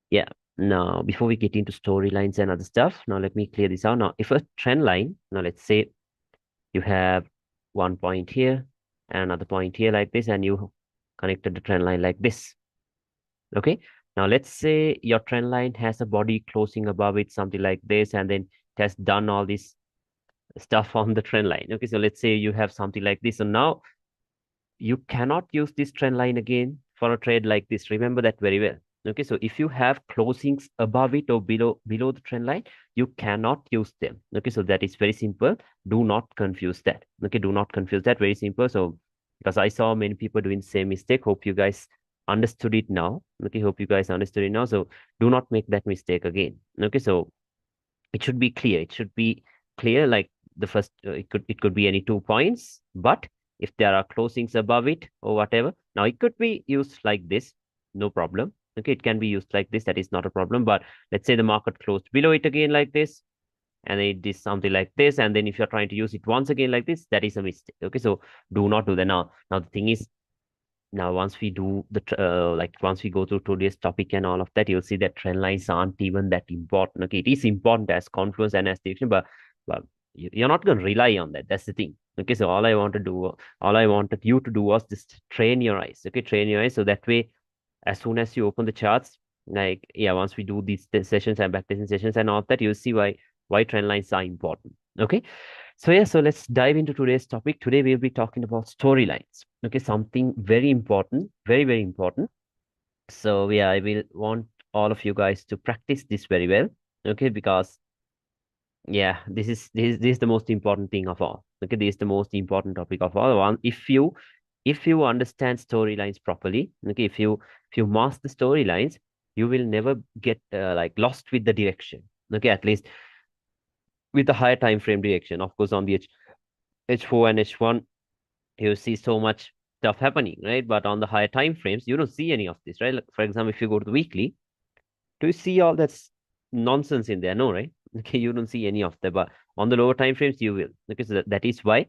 Yeah. Now, before we get into storylines and other stuff, now let me clear this out. Now, if a trend line, now let's say you have one point here and another point here like this, and you connected the trend line like this. Okay. Now, let's say your trend line has a body closing above it, something like this, and then it has done all this stuff on the trend line. Okay. So let's say you have something like this. So now you cannot use this trend line again for a trade like this. Remember that very well. Okay, so if you have closings above it or below the trend line, you cannot use them. Okay, so that is very simple. Do not confuse that. Okay, do not confuse that. Very simple. So because I saw many people doing same mistake. Hope you guys understood it now. Okay, hope you guys understood it now. So do not make that mistake again. Okay, so it should be clear. It should be clear. Like the first, it could be any 2 points, but if there are closings above it or whatever, now it could be used like this, no problem. Okay, it can be used like this. That is not a problem. But let's say the market closed below it again like this, and it is something like this, and then if you're trying to use it once again like this, that is a mistake. Okay, so do not do that. Now the thing is, now once we do the like once we go through today's topic and all of that, you'll see that trend lines aren't even that important. Okay, it is important as confluence and as direction, but you're not going to rely on that. That's the thing. Okay, so all I wanted you to do was just train your eyes. Okay, train your eyes so that way, as soon as you open the charts, like yeah, once we do these sessions and backtesting sessions and all of that, you'll see why trend lines are important. Okay, so yeah, so let's dive into today's topic. Today we'll be talking about storylines. Okay, something very important, very, very important. So yeah, I will want all of you guys to practice this very well. Okay, because yeah, this is the most important thing of all. Okay, this is the most important topic of all. One, if you understand storylines properly, okay, if you master storylines, you will never get like lost with the direction. Okay, at least with the higher time frame direction. Of course, on the H4 and H1, you see so much stuff happening, right? But on the higher time frames, you don't see any of this, right? Like, for example, if you go to the weekly, do you see all that nonsense in there? No, right? Okay, you don't see any of that. But on the lower time frames, you will. Okay, so that is why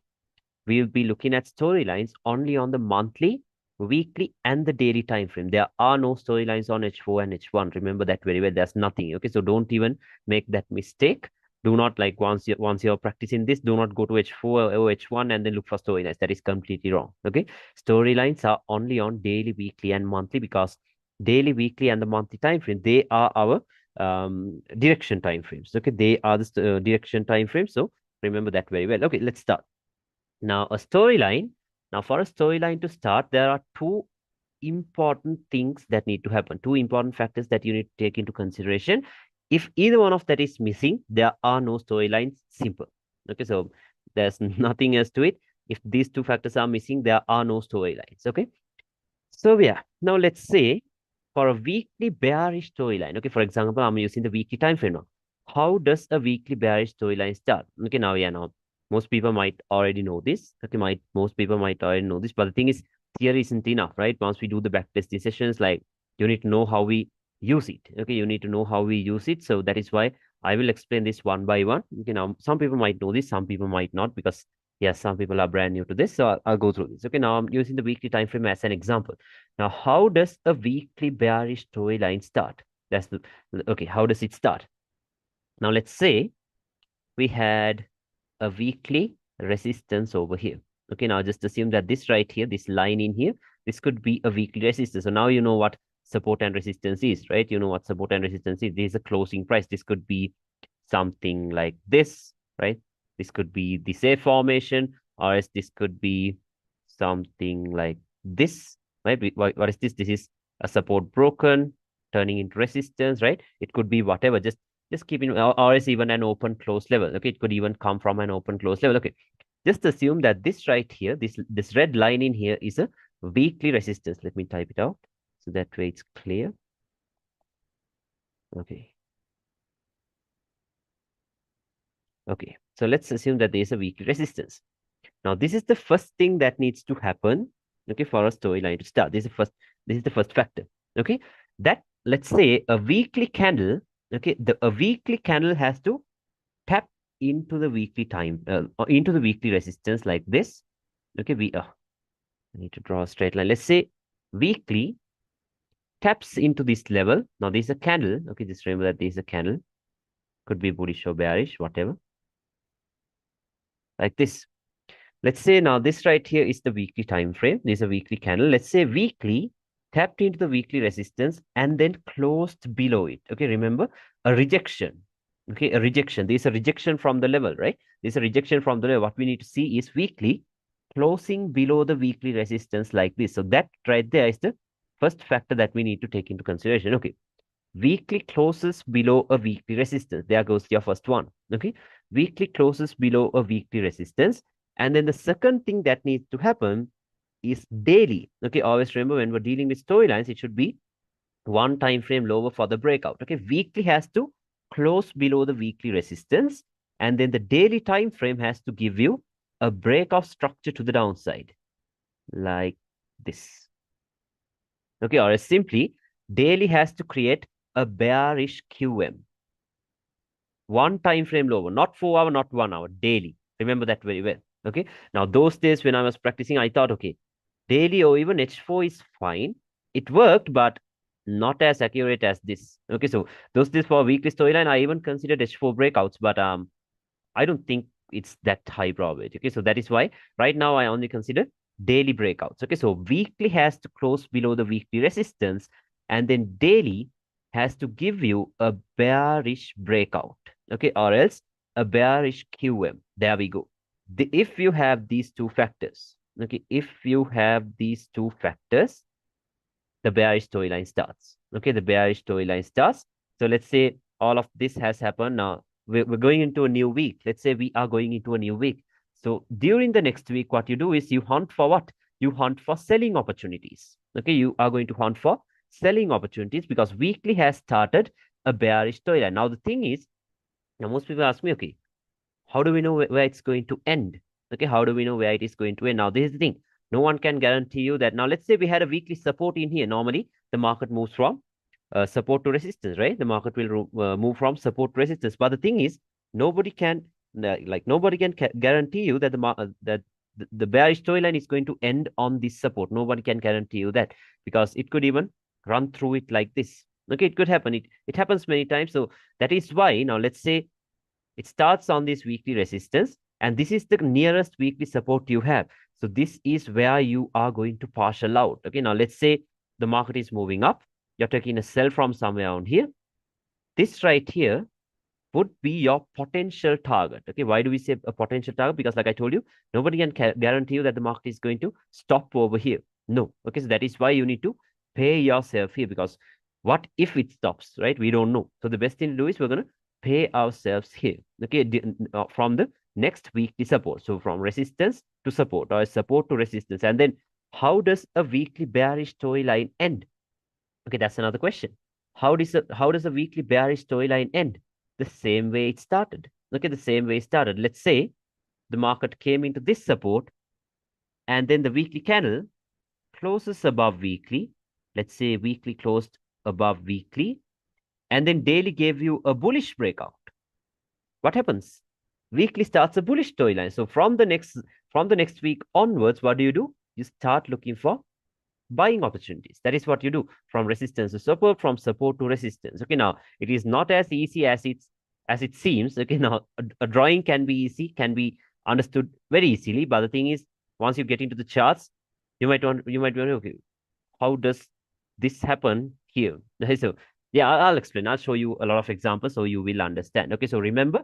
we will be looking at storylines only on the monthly, weekly, and the daily time frame. There are no storylines on H4 and H1. Remember that very well. There's nothing. Okay, so don't even make that mistake. Do not like once you're practicing this, do not go to H4 or H1 and then look for storylines. That is completely wrong. Okay, storylines are only on daily, weekly, and monthly because daily, weekly, and the monthly time frame, they are our direction time frames. Okay, they are the direction time frames. So remember that very well. Okay, let's start. Now, a storyline. Now, for a storyline to start, there are two important things that need to happen, two important factors that you need to take into consideration. If either one of that is missing, there are no storylines. Simple. Okay, so there's nothing else to it. If these two factors are missing, there are no storylines. Okay, so yeah, now let's say for a weekly bearish storyline. Okay, for example, I'm using the weekly time frame now. How does a weekly bearish storyline start? Okay, now yeah, now most people might already know this. Okay, most people might already know this, but the thing is, theory isn't enough, right? Once we do the backtesting sessions, like you need to know how we use it. Okay, you need to know how we use it. So that is why I will explain this one by one. Okay, now some people might know this, some people might not, because yes, some people are brand new to this. So I'll go through this. Okay, now I'm using the weekly time frame as an example. Now, how does a weekly bearish storyline start? That's the okay. How does it start? Now, let's say we had a weekly resistance over here. Okay, now just assume that this right here, this line in here, this could be a weekly resistance. So now you know what support and resistance is, right? You know what support and resistance is. This is a closing price. This could be something like this, right? This could be the safe formation, or else this could be something like this, right? What is this? This is a support broken, turning into resistance, right? It could be whatever. Just keep in, or is even an open close level. Okay, it could even come from an open close level. Okay, just assume that this right here, this red line in here is a weekly resistance. Let me type it out so that way it's clear. Okay. Okay, so let's assume that there is a weekly resistance. Now, this is the first thing that needs to happen, okay, for a storyline to start. This is the first factor. Okay, that let's say a weekly candle, okay, a weekly candle has to tap into the weekly time, or into the weekly resistance like this. Okay, I need to draw a straight line. Let's say weekly taps into this level. Now, this is a candle. Okay, just remember that this is a candle. Could be bullish or bearish, whatever. Like this. Let's say now this right here is the weekly time frame. This is a weekly candle. Let's say weekly tapped into the weekly resistance and then closed below it. Okay, remember a rejection. Okay, a rejection. This is a rejection from the level, right? This is a rejection from the level. What we need to see is weekly closing below the weekly resistance like this. So that right there is the first factor that we need to take into consideration. Okay, weekly closes below a weekly resistance. There goes your first one. Okay, weekly closes below a weekly resistance. And then the second thing that needs to happen is daily. Okay, always remember when we're dealing with storylines, it should be one time frame lower for the breakout. Okay, weekly has to close below the weekly resistance, and then the daily time frame has to give you a break of structure to the downside, like this. Okay, or simply daily has to create a bearish QM. One time frame lower, not 4 hour, not 1 hour, daily. Remember that very well. Okay. Now, those days when I was practicing, I thought, okay, daily or even H4 is fine. It worked, but not as accurate as this. Okay. So those days for weekly storyline, I even considered H4 breakouts, but I don't think it's that high probability. Okay. So that is why right now I only consider daily breakouts. Okay. So weekly has to close below the weekly resistance, and then daily has to give you a bearish breakout. Okay. Or else a bearish QM. There we go. If you have these two factors, okay, if you have these two factors, the bearish storyline starts. Okay, the bearish storyline starts. So let's say all of this has happened. Now we're going into a new week. Let's say we are going into a new week. So during the next week, what you do is you hunt for what? You hunt for selling opportunities. Okay, you are going to hunt for selling opportunities because weekly has started a bearish storyline. Now the thing is, now most people ask me, okay, how do we know where it's going to end? Okay, how do we know where it is going to end? Now, this is the thing. No one can guarantee you that. Now, let's say we had a weekly support in here. Normally, the market moves from support to resistance, right? The market will move from support to resistance. But the thing is, nobody can nobody can guarantee you that the bearish storyline is going to end on this support. Nobody can guarantee you that because it could even run through it like this. Okay, it could happen. It happens many times. So that is why now let's say it starts on this weekly resistance, and this is the nearest weekly support you have. So this is where you are going to partial out. Okay, now let's say the market is moving up. You're taking a sell from somewhere around here. This right here would be your potential target. Okay, why do we say a potential target? Because like I told you, nobody can guarantee you that the market is going to stop over here. No. Okay, so that is why you need to pay yourself here because what if it stops, right? We don't know. So the best thing to do is we're going to pay ourselves here. Okay, from the next weekly support. So from resistance to support or support to resistance. And then how does a weekly bearish storyline end? Okay, that's another question. How does a weekly bearish storyline end? The same way it started. Okay, the same way it started. Let's say the market came into this support and then the weekly candle closes above weekly. Let's say weekly closed above weekly and then daily gave you a bullish breakout. What happens? Weekly starts a bullish storyline. So from the next week onwards, what do? You start looking for buying opportunities. That is what you do from resistance to support, from support to resistance. Okay, now it is not as easy as it seems. Okay, now a drawing can be easy, can be understood very easily, but the thing is, once you get into the charts, you might wonder, okay, how does this happen here? Okay, so yeah, I'll explain. I'll show you a lot of examples so you will understand. Okay, so remember,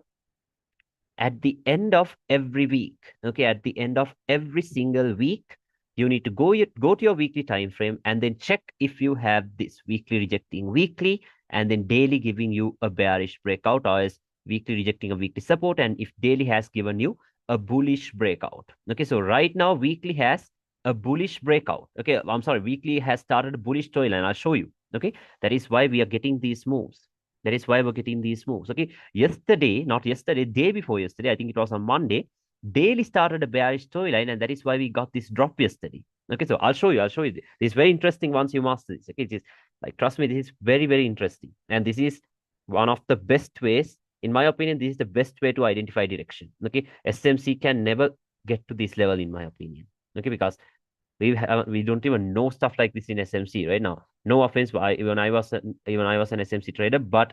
at the end of every week, okay, at the end of every single week, you need to go to your weekly time frame and then check if you have this weekly rejecting weekly and then daily giving you a bearish breakout, or is weekly rejecting a weekly support, and if daily has given you a bullish breakout. Okay, so right now weekly has a bullish breakout. Okay, I'm sorry, weekly has started a bullish storyline. I'll show you. Okay, that is why we are getting these moves. That is why we're getting these moves. Okay, yesterday, not yesterday, day before yesterday, I think it was on Monday, daily started a bearish storyline, and that is why we got this drop yesterday. Okay, so I'll show you. This is very interesting once you master this. Okay, it is like, trust me, this is very, very interesting. And this is one of the best ways, in my opinion, this is the best way to identify direction. Okay, SMC can never get to this level, in my opinion. Okay, because We don't even know stuff like this in SMC right now. No offense, but even I was an SMC trader, but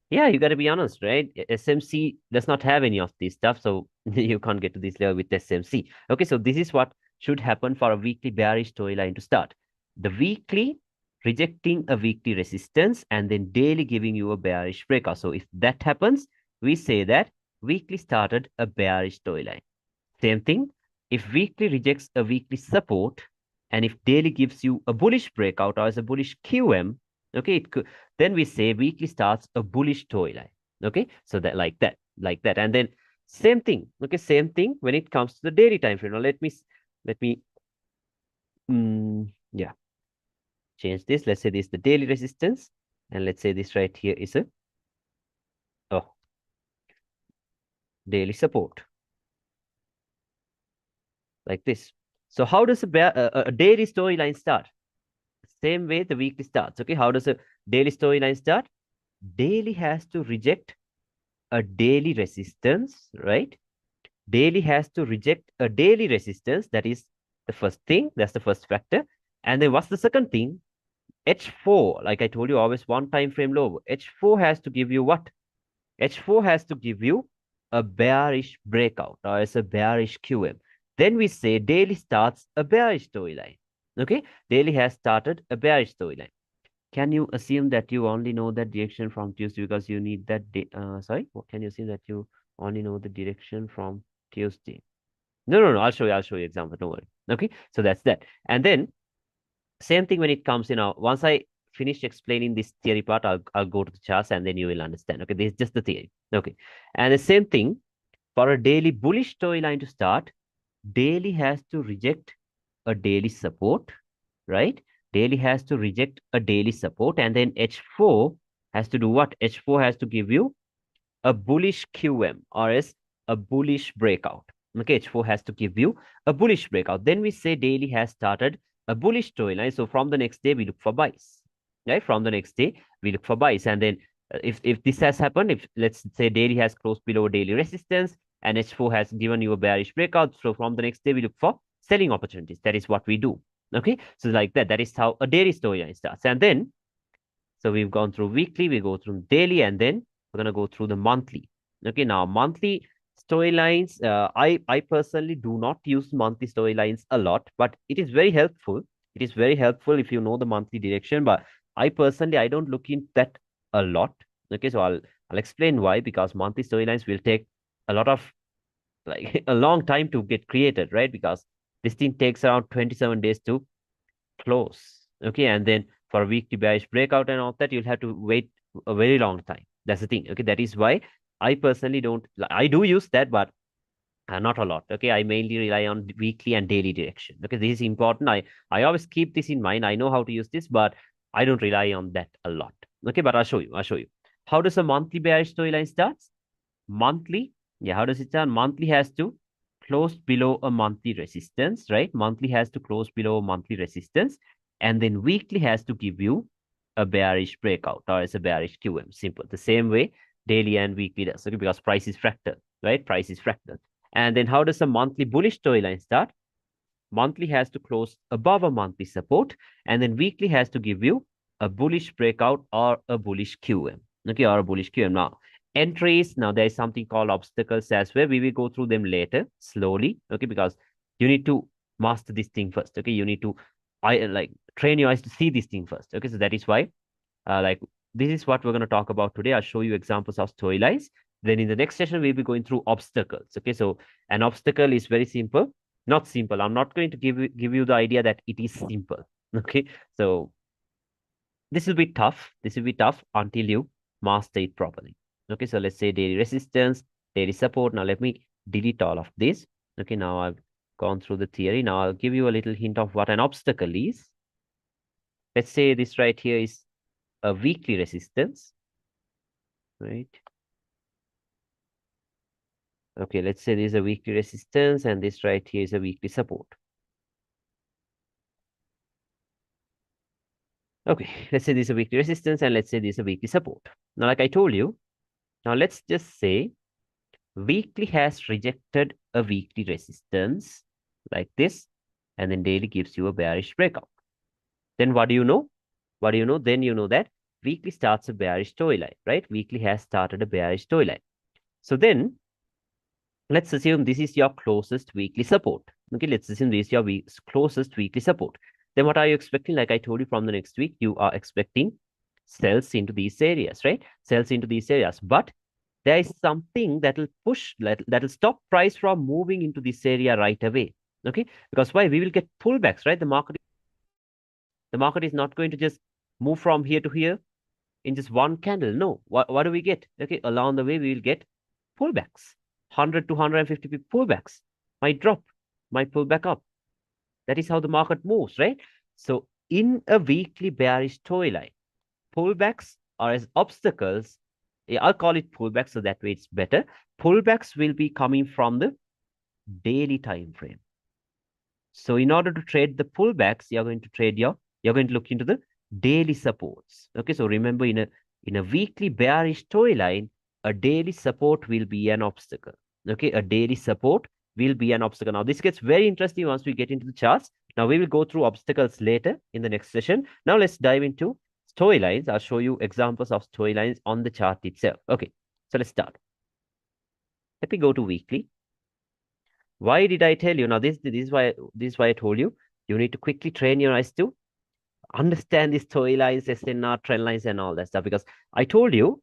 yeah, you got to be honest, right? SMC does not have any of this stuff, so you can't get to this level with SMC. Okay, so this is what should happen for a weekly bearish storyline to start. The weekly rejecting a weekly resistance and then daily giving you a bearish breakout. So if that happens, we say that weekly started a bearish storyline. Same thing, if weekly rejects a weekly support and if daily gives you a bullish breakout or as a bullish QM, okay, it could, then we say weekly starts a bullish toy line. Okay, so that like that, and then same thing. Okay, same thing when it comes to the daily time frame. Now let me yeah, change this. Let's say this is the daily resistance, and let's say this right here is a oh daily support like this. So how does a daily storyline start? Same way the weekly starts. Okay, how does a daily storyline start? Daily has to reject a daily resistance, right? Daily has to reject a daily resistance. That is the first thing. That's the first factor. And then what's the second thing? H4, like I told you, always one time frame low. H4 has to give you what? H4 has to give you a bearish breakout or as a bearish QM. Then we say daily starts a bearish storyline. Okay, daily has started a bearish storyline. Can you assume that you only know that direction from Tuesday because you need that? Sorry, what can you assume that you only know the direction from Tuesday? No, no, no. I'll show you. I'll show you example. Don't worry. Okay, so that's that. And then same thing when it comes, once I finish explaining this theory part, I'll go to the charts and then you will understand. Okay, this is just the theory. Okay, and the same thing for a daily bullish storyline to start, daily has to reject a daily support, right? Daily has to reject a daily support, and then H4 has to do what? H4 has to give you a bullish QM or as a bullish breakout. Okay, H4 has to give you a bullish breakout. Then we say daily has started a bullish storyline. So from the next day, we look for buys. Right? From the next day, we look for buys. And then if this has happened, if let's say daily has closed below daily resistance and H4 has given you a bearish breakout, so from the next day, we look for selling opportunities. That is what we do. Okay, so like that, that is how a daily storyline starts. And then, so we've gone through weekly, we go through daily, and then we're gonna go through the monthly. Okay, now monthly storylines. I personally do not use monthly storylines a lot, but it is very helpful. It is very helpful if you know the monthly direction. But I personally I don't look in that a lot. Okay, so I'll explain why, because monthly storylines will take a lot of like a long time to get created, right? Because this thing takes around 27 days to close. Okay, and then for a weekly bearish breakout and all that, you'll have to wait a very long time. That's the thing. Okay, that is why I personally don't. I do use that, but not a lot. Okay, I mainly rely on weekly and daily direction. Okay, this is important. I always keep this in mind. I know how to use this, but I don't rely on that a lot. Okay, but I'll show you. I'll show you. How does a monthly bearish storyline starts? Monthly, yeah. How does it start? Monthly has to close below a monthly resistance, right? Monthly has to close below a monthly resistance, and then weekly has to give you a bearish breakout or as a bearish QM. Simple. The same way daily and weekly does, okay? Because price is fractal, right? Price is fractal. And then how does a monthly bullish storyline start? Monthly has to close above a monthly support, and then weekly has to give you a bullish breakout or a bullish QM. Okay, or a bullish QM. Now, entries, now there is something called obstacles as well. We will go through them later, slowly. Okay, because you need to master this thing first. Okay, you need to train your eyes to see this thing first. Okay, so that is why like this is what we're going to talk about today. I'll show you examples of storylines. Then in the next session, we'll be going through obstacles. Okay, so an obstacle is very simple. Not simple. I'm not going to give you the idea that it is simple. Okay, so this will be tough. This will be tough until you master it properly. Okay, so let's say daily resistance, daily support. Now let me delete all of this. Okay, now I've gone through the theory. Now I'll give you a little hint of what an obstacle is. Let's say this right here is a weekly resistance, right? Okay, let's say there's a weekly resistance and this right here is a weekly support. Okay, let's say this is a weekly resistance and let's say this is a weekly support. Now, like I told you, now let's just say weekly has rejected a weekly resistance like this. and then daily gives you a bearish breakout. Then what do you know? What do you know? Then you know that weekly starts a bearish toy line, right? Weekly has started a bearish toy line. So then let's assume this is your closest weekly support. Okay, let's assume this is your closest weekly support. Then what are you expecting? Like I told you, from the next week, you are expecting sells into these areas, right? Sells into these areas. But there is something that will push, that will stop price from moving into this area right away. Okay, because why? We will get pullbacks, right? The market is not going to just move from here to here in just one candle. No, what do we get? Okay, along the way we will get pullbacks, 100 to 150 pullbacks, might drop, might pull back up. That is how the market moves, right? So in a weekly bearish toy line, pullbacks are as obstacles. Yeah, I'll call it pullbacks so that way it's better. Pullbacks will be coming from the daily time frame. So in order to trade the pullbacks, you're going to look into the daily supports. Okay, so remember, in a weekly bearish toy line, a daily support will be an obstacle. Okay, a daily support will be an obstacle. Now this gets very interesting once we get into the charts. Now we will go through obstacles later in the next session. Now let's dive into storylines. I'll show you examples of storylines on the chart itself. Okay, so let's start. Let me go to weekly. Why did I tell you? Now this is why I told you need to quickly train your eyes to understand these storylines, SNR, trend lines, and all that stuff. Because I told you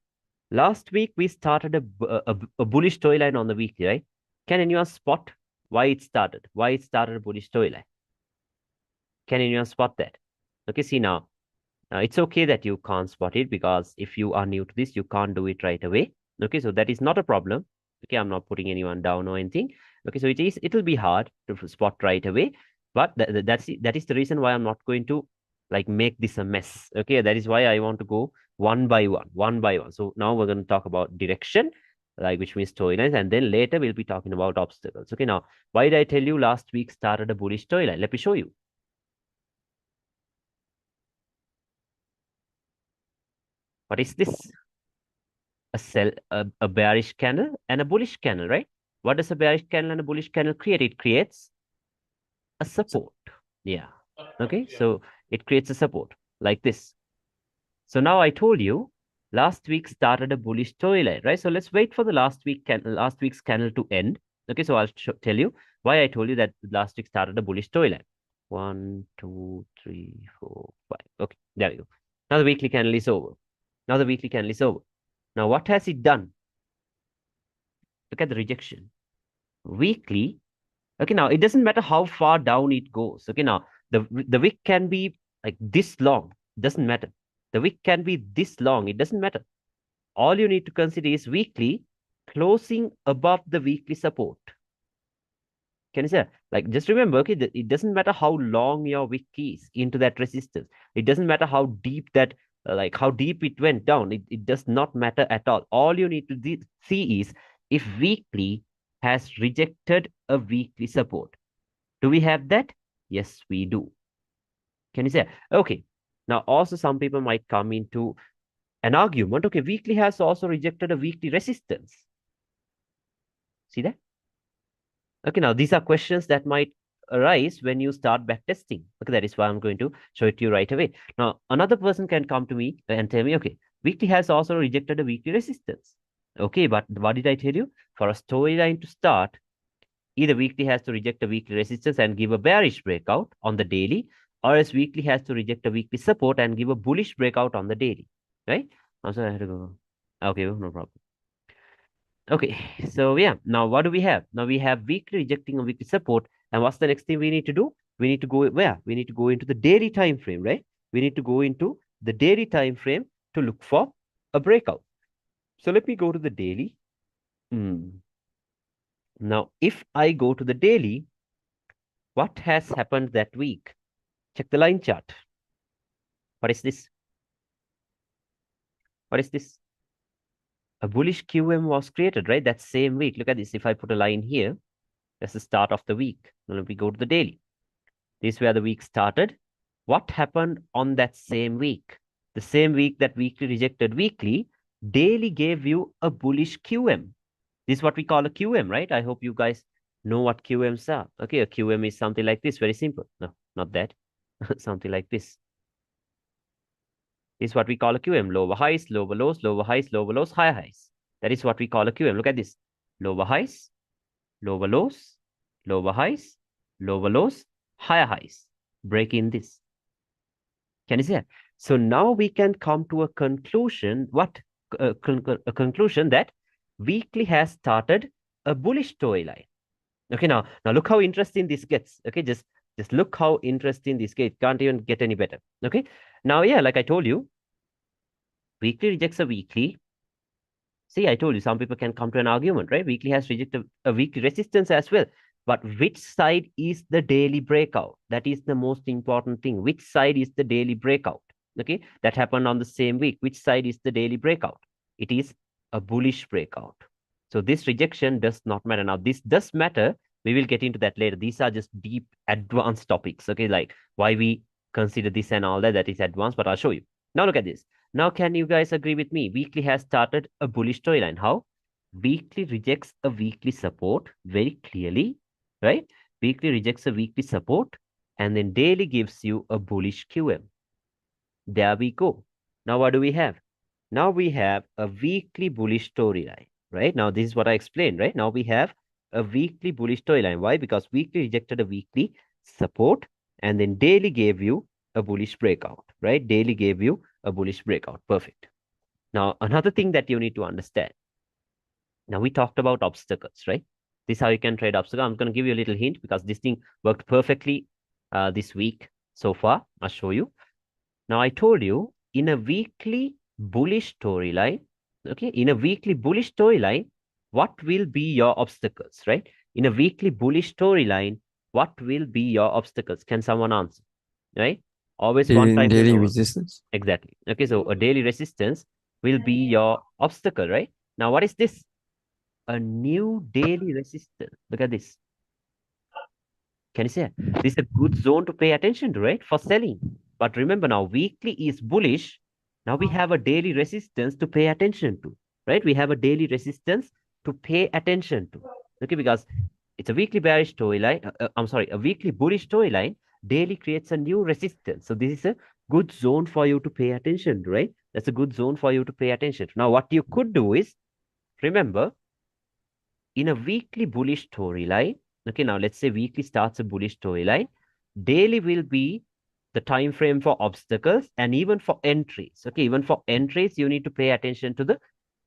last week we started a bullish storyline on the weekly, right? Can anyone spot why it started? Why it started a bullish storyline? Can anyone spot that? Okay, see now. It's okay that you can't spot it, because if you are new to this, you can't do it right away. Okay, so that is not a problem. Okay, I'm not putting anyone down or anything. Okay, so it'll be hard to spot right away, but that is the reason why I'm not going to like make this a mess. Okay, that is why I want to go one by one. So now we're going to talk about direction, like which means storylines, and then later we'll be talking about obstacles. Okay, now why did I tell you last week started a bullish storyline? Let me show you. What is this? A bearish candle and a bullish candle, right? What does a bearish candle and a bullish candle create? It creates a support. Yeah. Okay. So it creates a support like this. So now I told you last week started a bullish storyline, right? So let's wait for the last week's candle to end. Okay. So I'll tell you why I told you that last week started a bullish storyline. 1, 2, 3, 4, 5. Okay. There we go. Now the weekly candle is over. Now what has it done? Look at the rejection. Weekly. Okay, now it doesn't matter how far down it goes. Okay, now the wick can be like this long. Doesn't matter. The wick can be this long. It doesn't matter. All you need to consider is weekly closing above the weekly support. Can you say? Like, just remember, okay, it doesn't matter how long your wick is into that resistance. It doesn't matter how deep that, like how deep it went down. It does not matter at all. All you need to see is if weekly has rejected a weekly support. Do we have that? Yes, we do. Can you say? Okay. Now, also some people might come into an argument. Okay, weekly has also rejected a weekly resistance. See that? Okay, now these are questions that might arise when you start backtesting. Okay, that is why I'm going to show it to you right away. Now, another person can come to me and tell me, okay, weekly has also rejected a weekly resistance. Okay, but what did I tell you? For a storyline to start, either weekly has to reject a weekly resistance and give a bearish breakout on the daily, or else weekly has to reject a weekly support and give a bullish breakout on the daily, right? I'm sorry, I had to go. Okay, no problem. Okay, so yeah, now what do we have? Now we have weekly rejecting a weekly support. And what's the next thing we need to do? We need to go where? We need to go into the daily time frame, right? We need to go into the daily time frame to look for a breakout. So let me go to the daily. Now, if I go to the daily, what has happened that week? Check the line chart. What is this? What is this? A bullish QM was created, right? That same week. Look at this. If I put a line here, that's the start of the week. Now we go to the daily. This is where the week started. What happened on that same week? The same week that weekly rejected weekly, daily gave you a bullish QM. This is what we call a QM, right? I hope you guys know what QMs are. Okay, a QM is something like this, very simple. No, not that. Something like this. This is what we call a QM. Lower highs, lower lows, lower highs, lower lows, higher highs. That is what we call a QM. Look at this. Lower highs, lower lows, lower highs, lower lows, higher highs. Break in this. Can you see that? So now we can come to a conclusion. What? A conclusion that weekly has started a bullish storyline. Okay, now look how interesting this gets. Okay, just look how interesting this gets. Can't even get any better. Okay, now yeah, like I told you, weekly rejects a weekly. See, I told you some people can come to an argument, right? Weekly has rejected a weekly resistance as well. But which side is the daily breakout? That is the most important thing. Which side is the daily breakout? Okay, that happened on the same week. Which side is the daily breakout? It is a bullish breakout. So this rejection does not matter. Now, this does matter. We will get into that later. These are just deep advanced topics. Okay, like why we consider this and all that. That is advanced, but I'll show you. Now look at this. Now, can you guys agree with me? Weekly has started a bullish storyline. How? Weekly rejects a weekly support very clearly, right? Weekly rejects a weekly support and then daily gives you a bullish QM. There we go. Now, what do we have? Now we have a weekly bullish storyline, right? Now, this is what I explained, right? Now we have a weekly bullish storyline. Why? Because weekly rejected a weekly support and then daily gave you a bullish breakout, right? Daily gave you a bullish breakout. Perfect. Now, another thing that you need to understand. Now, we talked about obstacles, right? This is how you can trade obstacles. I'm going to give you a little hint because this thing worked perfectly this week so far. I'll show you. Now, I told you in a weekly bullish storyline, okay, in a weekly bullish storyline, what will be your obstacles, right? In a weekly bullish storyline, what will be your obstacles? Can someone answer, right? Always one time. Daily resistance. Exactly. Okay, so a daily resistance will be your obstacle, right? Now, what is this? A new daily resistance. Look at this. Can you say this is a good zone to pay attention to, right? For selling. But remember now, weekly is bullish. Now we have a daily resistance to pay attention to, right? We have a daily resistance to pay attention to. Okay, because it's a weekly bearish storyline. I'm sorry, a weekly bullish storyline. Daily creates a new resistance. So this is a good zone for you to pay attention to, right? That's a good zone for you to pay attention to. Now, what you could do is remember in a weekly bullish storyline. Okay, now let's say weekly starts a bullish storyline. Daily will be the time frame for obstacles and even for entries. Okay, even for entries, you need to pay attention to the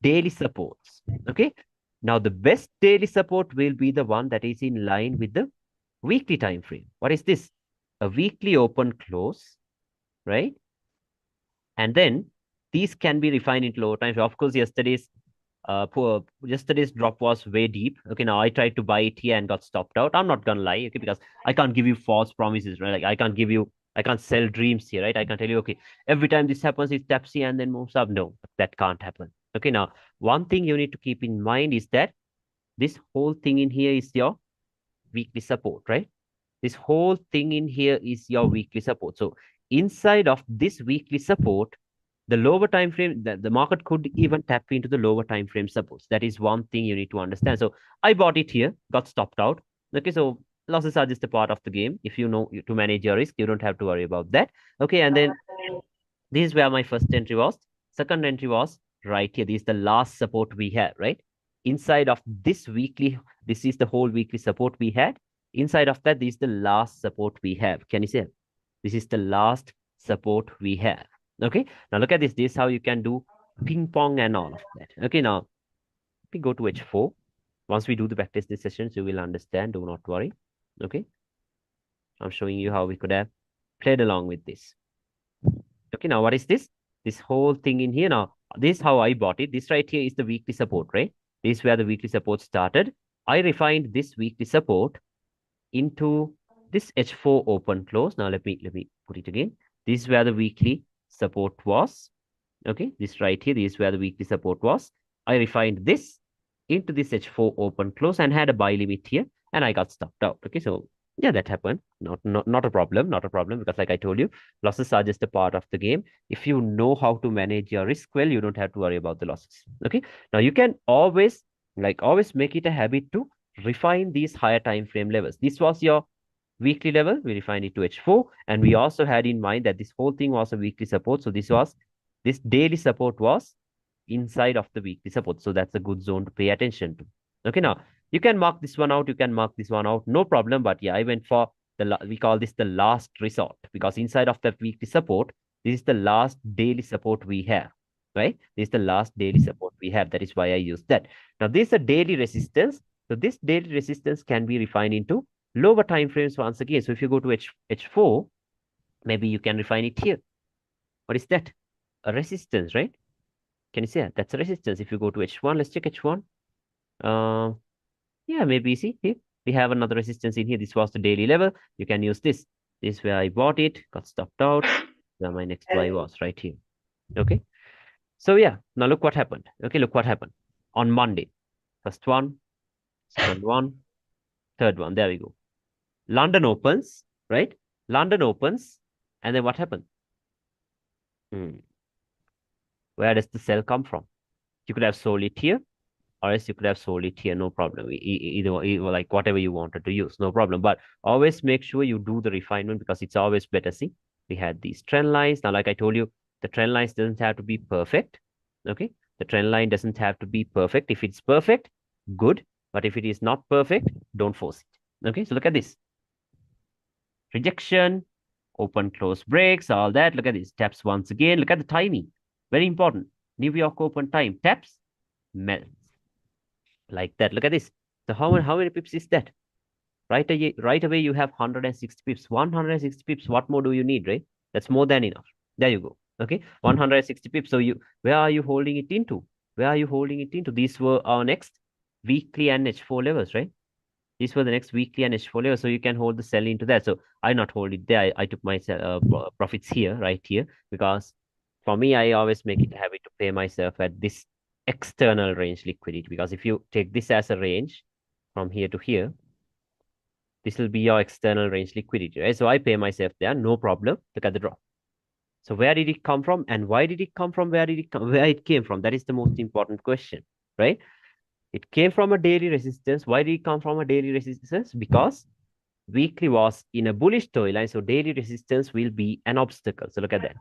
daily supports. Okay, now the best daily support will be the one that is in line with the weekly time frame. What is this? A weekly open close, right? And then these can be refined into lower time frame. Of course, yesterday's drop was way deep. Okay, now I tried to buy it here and got stopped out. I'm not gonna lie, okay, because I can't give you false promises, right? Like I can't sell dreams here, right? I can't tell you, okay, every time this happens, it taps here and then moves up. No, that can't happen. Okay, now one thing you need to keep in mind is that this whole thing in here is your weekly support, right? This whole thing in here is your weekly support. So inside of this weekly support, the lower time frame, the market could even tap into the lower time frame supports. That is one thing you need to understand. So I bought it here, got stopped out. Okay, so losses are just a part of the game. If you know to manage your risk, you don't have to worry about that. Okay, and then this is where my first entry was. Second entry was right here. This is the last support we had, right? Inside of this weekly, this is the whole weekly support we had. Inside of that, this is the last support we have. Can you see? This is the last support we have. Okay, now look at this. This is how you can do ping pong and all of that. Okay, now we go to H4. Once we do the backtesting sessions, you will understand. Do not worry. Okay, I'm showing you how we could have played along with this. Okay, now what is this? This whole thing in here now. This is how I bought it. This right here is the weekly support, right? This is where the weekly support started. I refined this weekly support into this H4 open close. Now let me put it again. This is where the weekly support was. Okay, this right here, this is where the weekly support was. I refined this into this H4 open close and had a buy limit here, and I got stopped out. Okay, so yeah, that happened. Not a problem, not a problem, because like I told you, losses are just a part of the game. If you know how to manage your risk well, you don't have to worry about the losses. Okay, now you can always make it a habit to refine these higher time frame levels. This was your weekly level. We refined it to H4, and we also had in mind that this whole thing was a weekly support. So this daily support was inside of the weekly support. So that's a good zone to pay attention to. Okay, now you can mark this one out. You can mark this one out. No problem. But yeah, I went for we call this the last resort, because inside of the weekly support, this is the last daily support we have, right? This is the last daily support we have. That is why I used that. Now, this is a daily resistance. So this daily resistance can be refined into lower time frames once again. So if you go to H4, maybe you can refine it here. What is that? A resistance, right? Can you see that? That's a resistance. If you go to H1, let's check H1. Yeah, maybe see here. We have another resistance in here. This was the daily level. You can use this. This is where I bought it, got stopped out. Then my next buy was right here. Okay. So yeah, now look what happened. Okay, look what happened. On Monday, first one, second one, third one. There we go. London opens, right? London opens, and then what happened? Where does the sell come from? You could have sold it here, or else you could have sold it here, no problem. Either like whatever you wanted to use, no problem. But always make sure you do the refinement, because it's always better. See, we had these trend lines. Now, like I told you, the trend lines doesn't have to be perfect. Okay, the trend line doesn't have to be perfect. If it's perfect, good. But if it is not perfect, don't force it. Okay, so look at this. Rejection, open, close breaks, all that. Look at this. Taps once again. Look at the timing. Very important. New York open time. Taps, melts. Like that. Look at this. So how many pips is that? Right away, you have 160 pips. 160 pips. What more do you need, right? That's more than enough. There you go. Okay. 160 pips. So where are you holding it into? Where are you holding it into? These were our next weekly and H4 levels, right? These were the next weekly and H4 levels. So you can hold the sell into that. So I not hold it there. I took my profits here, right here, because for me, I always make it a habit to pay myself at this external range liquidity, because if you take this as a range from here to here, this will be your external range liquidity, right? So I pay myself there, no problem. Look at the drop. So where did it come from, and why did it come from? Where it came from? That is the most important question, right? It came from a daily resistance. Why did it come from a daily resistance? Because weekly was in a bullish storyline, so daily resistance will be an obstacle. So look at that.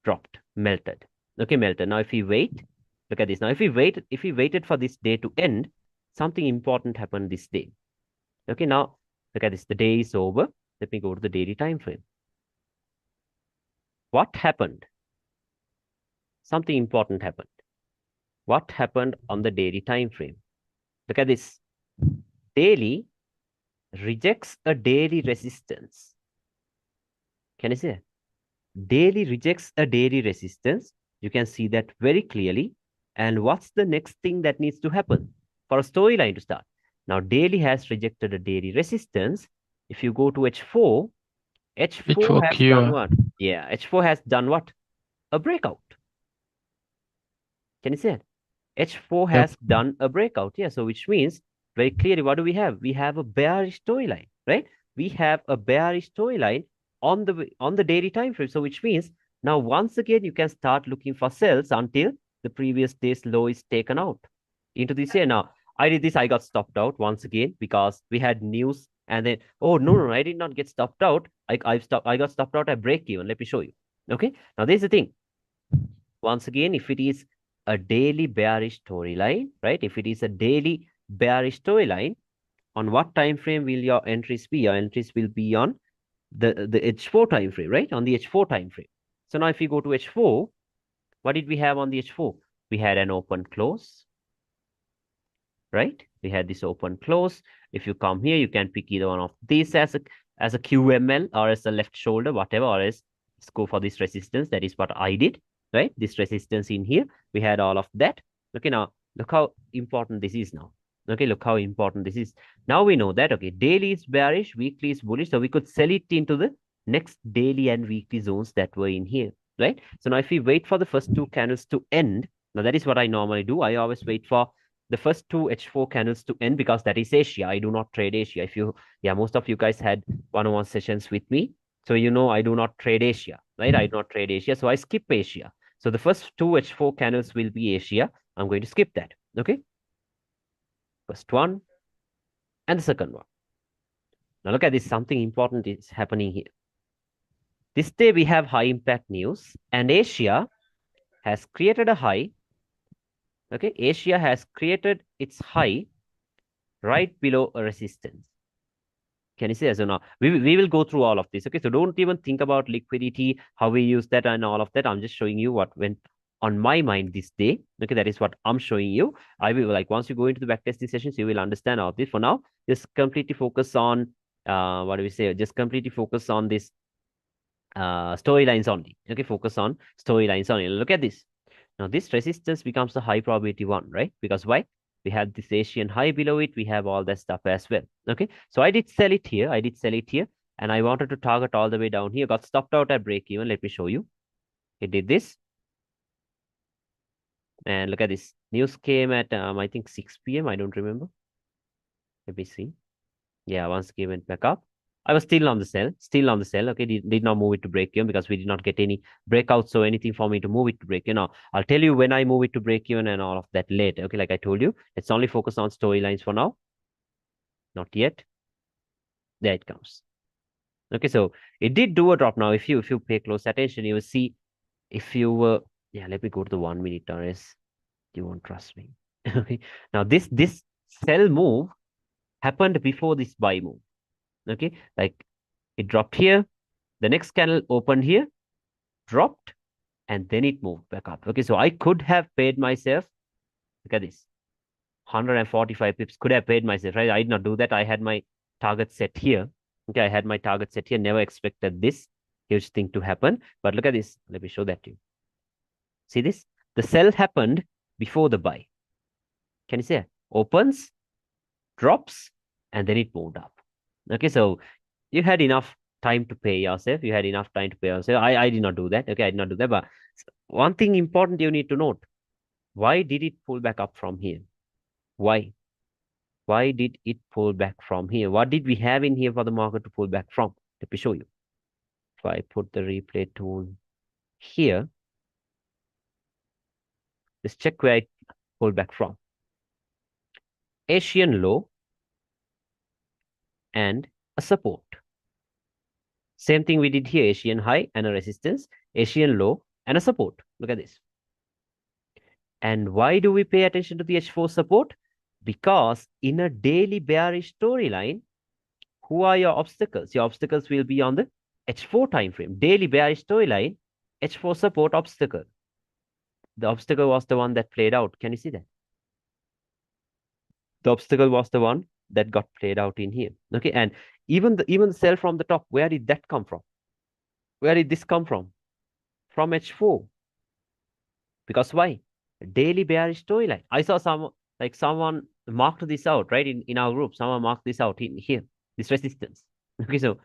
Dropped, melted. Okay, melted. Now if we wait, look at this. Now if we waited for this day to end, something important happened this day. Okay, now look at this. The day is over. Let me go to the daily time frame. What happened? Something important happened. What happened on the daily time frame? Look at this. Daily rejects a daily resistance. Can you see that? Daily rejects a daily resistance. You can see that very clearly. And what's the next thing that needs to happen for a storyline to start? Now, daily has rejected a daily resistance. If you go to H4, H4 has done what? Yeah, H4 has done what? A breakout. Can you see it? H4 has done a breakout. Yeah, so which means very clearly, what do we have? We have a bearish storyline, right? We have a bearish storyline on the daily time frame. So which means now once again you can start looking for sells until the previous day's low is taken out into this here. Now I did this, I got stopped out once again because we had news, and then oh no, I did not get stopped out. I got stopped out at break even. Let me show you. Okay, now this is the thing. Once again, if it is a daily bearish storyline, right? If it is a daily bearish storyline, on what time frame will your entries be? Your entries will be on the H4 time frame, right? On the H4 time frame. So now if we go to H4, what did we have on the H4? We had an open close, right? We had this open close. If you come here, you can pick either one of these as a QML or as a left shoulder, whatever, or as let's go for this resistance. That is what I did, right? This resistance in here, we had all of that. Okay, now look how important this is now. Okay, look how important this is. Now we know that, okay, daily is bearish, weekly is bullish. So we could sell it into the next daily and weekly zones that were in here, right? So now if we wait for the first two candles to end, now that is what I normally do. I always wait for the first two H4 candles to end, because that is Asia. I do not trade Asia. If you, yeah, most of you guys had one-on-one sessions with me. So you know I do not trade Asia, right? I do not trade Asia. So I skip Asia. So the first two H4 candles will be Asia. I'm going to skip that. Okay. First one, and the second one. Now look at this, something important is happening here. This day we have high impact news, and Asia has created a high. Okay, Asia has created its high right below a resistance. Can you see that? So now we will go through all of this. Okay, so don't even think about liquidity, how we use that and all of that. I'm just showing you what went on my mind this day. Okay, that is what I'm showing you. I will, like, once you go into the backtesting sessions, you will understand all this. For now, just completely focus on what do we say? Just completely focus on this storylines only. Okay, focus on storylines only. Look at this. Now this resistance becomes the high probability one, right? Because why? We have this Asian high below it. We have all that stuff as well. Okay, so I did sell it here. I did sell it here, and I wanted to target all the way down here. Got stopped out at break even. Let me show you. It did this, and look at this. News came at I think 6 p.m. I don't remember. Let me see. Yeah, once it went back up. I was still on the sell, still on the sell. Okay, did not move it to break even because we did not get any breakouts or anything for me to move it to break. I'll tell you when I move it to break even and all of that later. Okay, like I told you, let's only focus on storylines for now. Not yet. There it comes. Okay, so it did do a drop. Now, if you pay close attention, you will see if you were yeah, let me go to the 1 minute RS. You won't trust me. Okay. Now this sell move happened before this buy move. Okay, like it dropped here, the next candle opened here, dropped, and then it moved back up. Okay, so I could have paid myself. Look at this, 145 pips. Could have paid myself, right? I did not do that. I had my target set here. Okay, I had my target set here. Never expected this huge thing to happen. But look at this. Let me show that to you. See this? The sell happened before the buy. Can you see it? Opens, drops, and then it moved up. Okay, so you had enough time to pay yourself. You had enough time to pay yourself. I did not do that. Okay, I did not do that. But one thing important you need to note, why did it pull back up from here? Why? Why did it pull back from here? What did we have in here for the market to pull back from? Let me show you. If I put the replay tool here, let's check where it pulled back from. Asian low and a support. Same thing we did here, Asian high and a resistance, Asian low and a support. Look at this. And why do we pay attention to the H4 support? Because in a daily bearish storyline, who are your obstacles? Your obstacles will be on the H4 time frame. Daily bearish storyline, H4 support obstacle. The obstacle was the one that played out. Can you see that? The obstacle was the one that got played out in here. Okay, and even the sell from the top, where did that come from? Where did this come from? From H4. Because why? Daily bearish storyline. I saw someone marked this out, right? In our group, someone marked this out in here, this resistance. Okay, so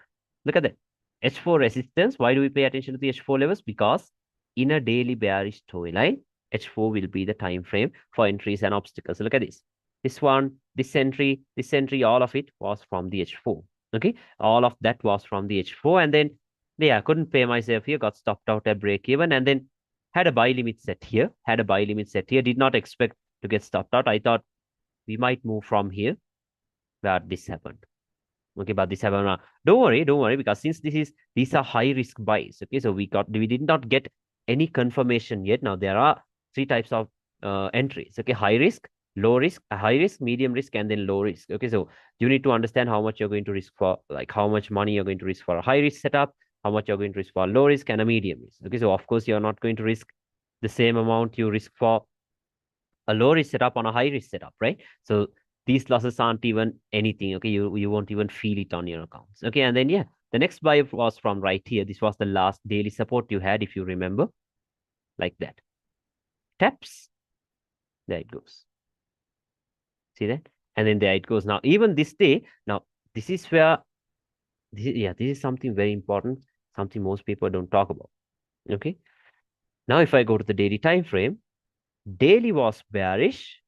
look at that. H4 resistance. Why do we pay attention to the H4 levels? Because in a daily bearish storyline, H4 will be the time frame for entries and obstacles. So look at this. This one, this entry, all of it was from the H4. Okay, all of that was from the H4, and then yeah, I couldn't pay myself here, got stopped out at break even, and then had a buy limit set here, did not expect to get stopped out. I thought we might move from here, but this happened. Okay, but this happened. Don't worry, because since these are high risk buys. Okay, so we did not get any confirmation yet. Now there are three types of entries. Okay, high risk, low risk, high risk, medium risk, and then low risk. Okay, so you need to understand how much you're going to risk for, like how much money you're going to risk for a high risk setup, how much you're going to risk for a low risk and a medium risk. Okay, so of course you're not going to risk the same amount you risk for a low risk setup on a high risk setup, right? So these losses aren't even anything. Okay, you won't even feel it on your accounts. Okay, and then yeah, the next buy was from right here. This was the last daily support you had, if you remember, like that. Taps, there it goes. See that? And then there it goes. Now, even this day, now this is where this is something very important, something most people don't talk about. Okay. Now, if I go to the daily time frame, daily was bearish,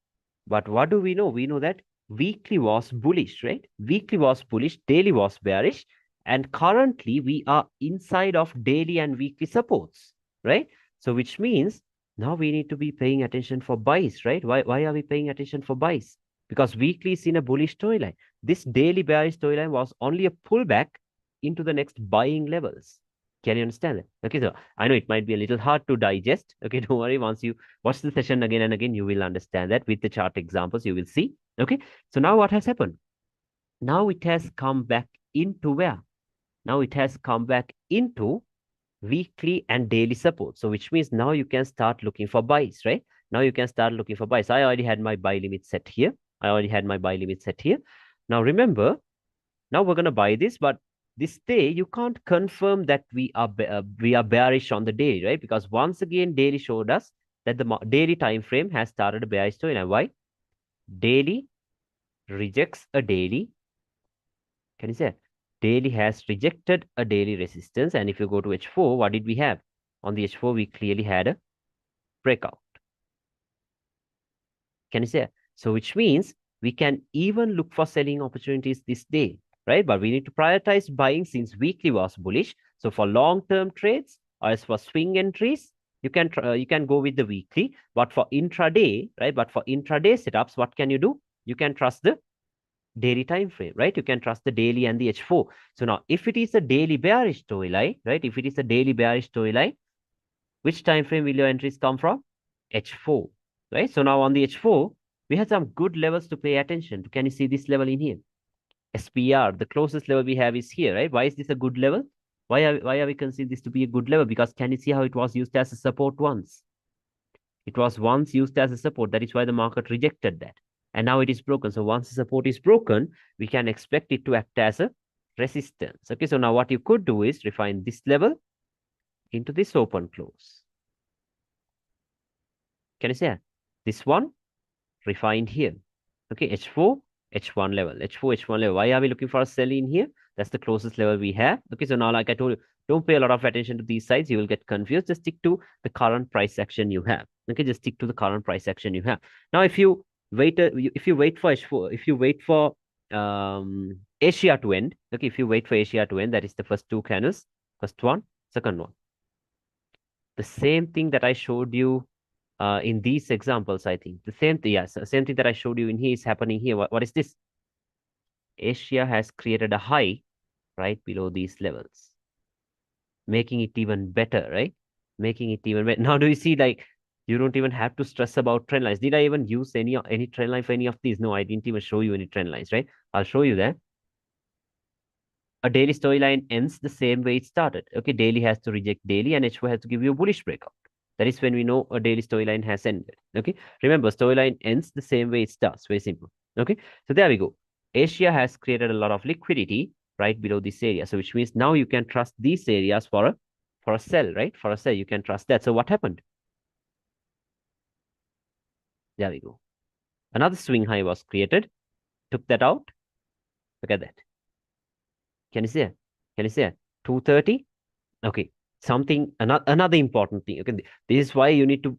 but what do we know? We know that weekly was bullish, right? Weekly was bullish, daily was bearish, and currently we are inside of daily and weekly supports, right? So which means now we need to be paying attention for buys, right? Why are we paying attention for buys? because weekly is in a bullish storyline. This daily bearish storyline was only a pullback into the next buying levels. Can you understand that? Okay, so I know it might be a little hard to digest. Okay, don't worry. Once you watch the session again and again, you will understand that with the chart examples, you will see. Okay, so now what has happened? Now it has come back into where? Now it has come back into weekly and daily support. So which means now you can start looking for buys, right? Now you can start looking for buys. I already had my buy limit set here. I already had my buy limit set here. Now remember, now we're going to buy this, but this day you can't confirm that we are bearish on the day, right? Because once again, daily showed us that the daily time frame has started a bearish story. And why? Daily rejects a daily. Can you say? Daily has rejected a daily resistance. And if you go to H4, what did we have? On the H4, we clearly had a breakout. Can you say? So which means we can even look for selling opportunities this day, right? But we need to prioritize buying since weekly was bullish. So for long-term trades or as for swing entries, you can go with the weekly. But for intraday, right? But for intraday setups, what can you do? You can trust the daily time frame, right? You can trust the daily and the H4. So now, if it is a daily bearish storyline, right? If it is a daily bearish storyline, which time frame will your entries come from? H4, right? So now on the H4, we have some good levels to pay attention to. Can you see this level in here? SPR, the closest level we have is here, right? Why is this a good level? Why are we considering this to be a good level? Because can you see how it was used as a support once? It was once used as a support. That is why the market rejected that. And now it is broken. So once the support is broken, we can expect it to act as a resistance. Okay, so now what you could do is refine this level into this open close. Can you see that? This one refined here. Okay, H4, H1 level, H4, H1 level. Why are we looking for a sell in here? That's the closest level we have. Okay, so now like I told you, don't pay a lot of attention to these sides. You will get confused. Just stick to the current price action you have. Okay, just stick to the current price action you have. Now, if you wait for H4, if you wait for Asia to end, okay, if you wait for Asia to end, that is the first two candles, first one, second one. The same thing that I showed you in these examples, I think. The same thing, yes, same thing that I showed you in here is happening here. What is this? Asia has created a high right below these levels, making it even better, right? Making it even better. Now, do you see, like, you don't even have to stress about trend lines. Did I even use any trend line for any of these? No, I didn't even show you any trend lines, right? I'll show you that. A daily storyline ends the same way it started. Okay, daily has to reject daily and H4 has to give you a bullish breakout. That is when we know a daily storyline has ended. Okay, remember, storyline ends the same way it starts. Very simple. Okay, so there we go. Asia has created a lot of liquidity right below this area. So which means now you can trust these areas for a sell, right? For a sell, you can trust that. So what happened? There we go. Another swing high was created. Took that out. Look at that. Can you see it? Can you see it? 230. Okay. Something another important thing. Okay. This is why you need to,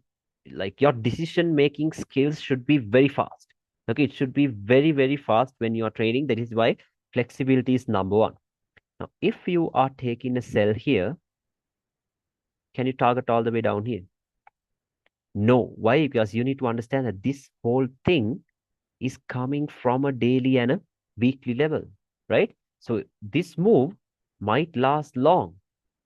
like, your decision making skills should be very fast. Okay. It should be very, very fast when you are trading. That is why flexibility is number one. Now, if you are taking a sell here, can you target all the way down here? No. Why? Because you need to understand that this whole thing is coming from a daily and a weekly level, right? So this move might last long,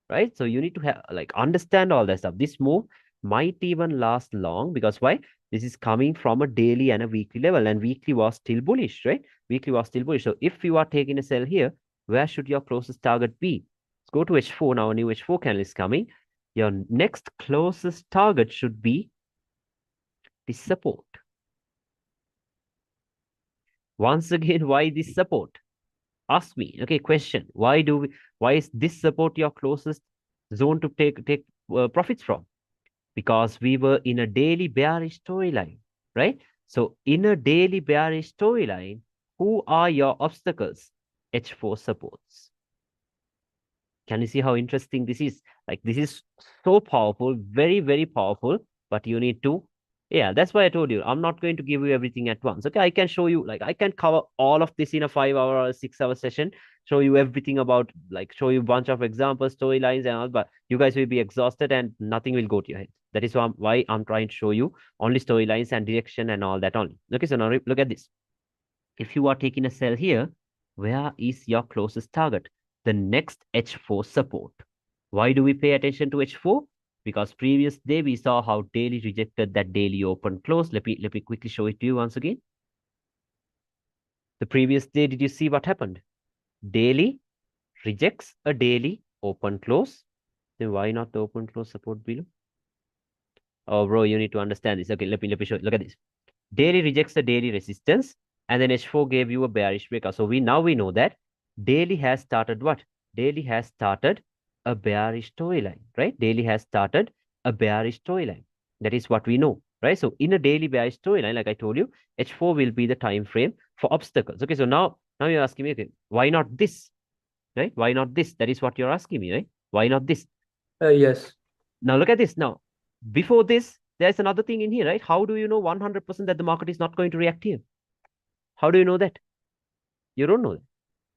right? So you need to have, like, understand all that stuff. This move might even last long because why? This is coming from a daily and a weekly level, and weekly was still bullish, right? Weekly was still bullish. So if you are taking a sell here, where should your closest target be? Let's go to H4 now. A new H4 candle is coming. Your next closest target should be this support. Once again, why this support? Ask me. Okay, question. Why is this support your closest zone to take profits from? Because we were in a daily bearish storyline, right? So in a daily bearish storyline, who are your obstacles? H4 supports. Can you see how interesting this is? Like, this is so powerful, very, very powerful, but you need to, yeah, that's why I told you, I'm not going to give you everything at once. Okay, I can show you, like, I can cover all of this in a 5 hour or 6 hour session, show you everything about, like, show you a bunch of examples, storylines and all, but you guys will be exhausted and nothing will go to your head. That is why I'm trying to show you only storylines and direction and all that only. Okay, so now look at this. if you are taking a sell here, where is your closest target? The next H4 support. Why do we pay attention to H4? Because previous day we saw how daily rejected that daily open close. Let me quickly show it to you once again. The previous day, did you see what happened? Daily rejects a daily open close. Then why not the open close support below? Oh, bro, you need to understand this. Okay, let me show you. Look at this. Daily rejects the daily resistance, and then H4 gave you a bearish breakout. So we know that daily has started what? Daily has started a bearish toy line, right? Daily has started a bearish toy line. That is what we know, right? So in a daily bearish toy line, like I told you, H4 will be the time frame for obstacles. Okay, so now you're asking me, okay, why not this, right? Why not this? That is what you're asking me, right? Why not this? Yes. Now look at this. Now, before this, there's another thing in here, right? How do you know 100% that the market is not going to react here? How do you know that? You don't know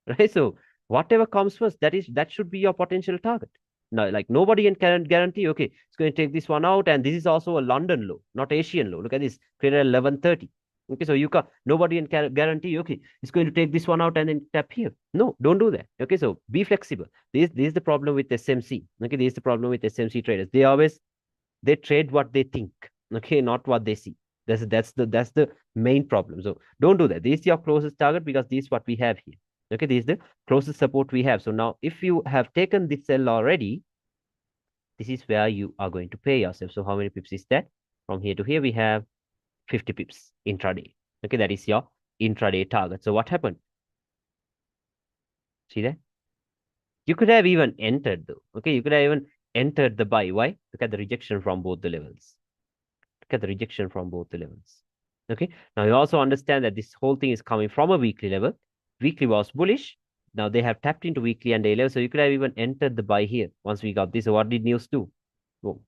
that, right? So whatever comes first, that should be your potential target. Now, like nobody can guarantee, okay, it's going to take this one out, and this is also a London low, not Asian low. Look at this, created at 11:30. Okay, so you can nobody can guarantee, okay, it's going to take this one out and then tap here. No, don't do that. Okay, so be flexible. This is the problem with SMC. Okay, this is the problem with SMC traders. They trade what they think, okay, not what they see. That's the main problem. So don't do that. This is your closest target because this is what we have here. Okay, this is the closest support we have. So now if you have taken this sell already, this is where you are going to pay yourself. So how many pips is that? From here to here we have 50 pips intraday. Okay, that is your intraday target. So what happened? See that? You could have even entered though. Okay, you could have even entered the buy. Why? Look at the rejection from both the levels. Look at the rejection from both the levels. Okay. Now you also understand that this whole thing is coming from a weekly level. Weekly was bullish. Now they have tapped into weekly and day level. So you could have even entered the buy here once we got this. So what did news do? Boom.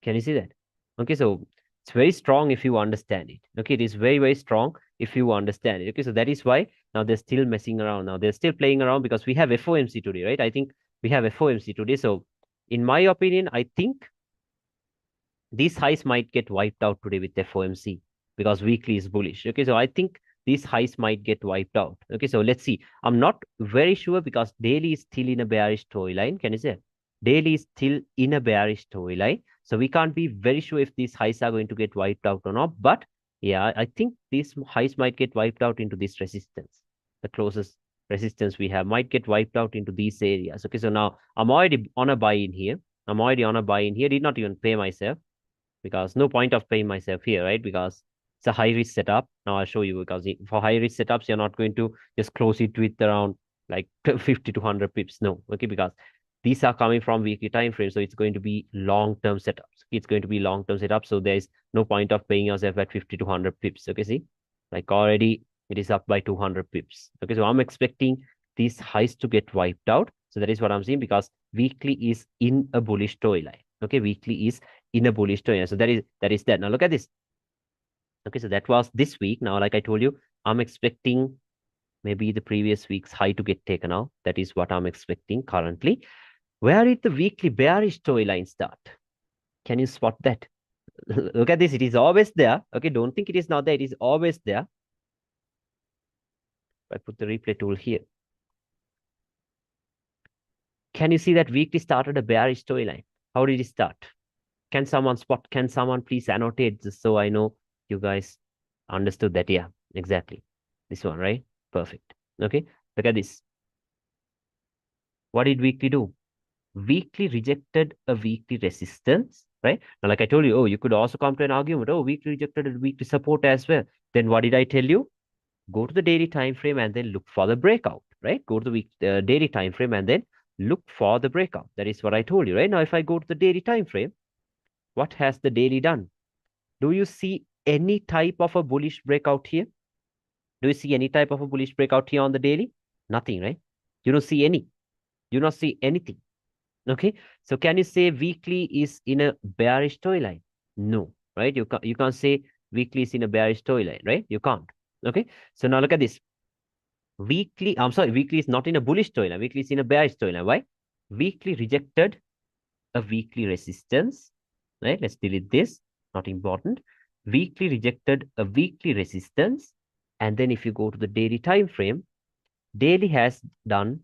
Can you see that? Okay. So it's very strong if you understand it. Okay. It is very, very strong if you understand it. Okay. So that is why now they're still messing around. Now they're still playing around because we have FOMC today, right? I think we have FOMC today. So in my opinion, I think these highs might get wiped out today with FOMC because weekly is bullish. Okay, so I think these highs might get wiped out. Okay, so let's see. I'm not very sure because daily is still in a bearish toy line. Can you say? Daily is still in a bearish toy line. So we can't be very sure if these highs are going to get wiped out or not. But yeah, I think these highs might get wiped out into this resistance. The closest resistance we have might get wiped out into these areas. Okay, so now I'm already on a buy in here. I'm already on a buy in here. Did not even pay myself because no point of paying myself here, right? Because it's a high risk setup. Now I'll show you because for high risk setups, you're not going to just close it with around like 50 to 100 pips. No, okay, because these are coming from weekly time frame. So it's going to be long-term setups. It's going to be long-term setup. So there's no point of paying yourself at 50 to 100 pips. Okay, see, like already it is up by 200 pips. Okay, so I'm expecting these highs to get wiped out. So that is what I'm saying because weekly is in a bullish toy line. Okay, weekly is in a bullish tone. So that is that. Now look at this. Okay, so that was this week. Now, like I told you, I'm expecting maybe the previous week's high to get taken out. That is what I'm expecting currently. Where did the weekly bearish toy line start? Can you spot that? Look at this. It is always there. Okay, don't think it is not there. It is always there. I put the replay tool here. Can you see that weekly started a bearish toy line? How did it start? Can someone spot? Can someone please annotate this so I know you guys understood that? Yeah, exactly. This one, right? Perfect. Okay, look at this. What did weekly do? Weekly rejected a weekly resistance, right? Now, like I told you, oh, you could also come to an argument, oh, weekly rejected a weekly support as well. Then what did I tell you? Go to the daily time frame and then look for the breakout, right? Go to the daily time frame and then look for the breakout. That is what I told you, right? Now, if I go to the daily time frame, what has the daily done? Do you see any type of a bullish breakout here? Do you see any type of a bullish breakout here on the daily? Nothing, right? You don't see any. You don't see anything. Okay. So can you say weekly is in a bearish toy line? No, right? You can't say weekly is in a bearish toy line, right? You can't. Okay. So now look at this. Weekly, I'm sorry, weekly is not in a bullish toy line. Weekly is in a bearish toy line. Why? Weekly rejected a weekly resistance, right? Let's delete this. Not important. weekly rejected a weekly resistance. And then if you go to the daily time frame, daily has done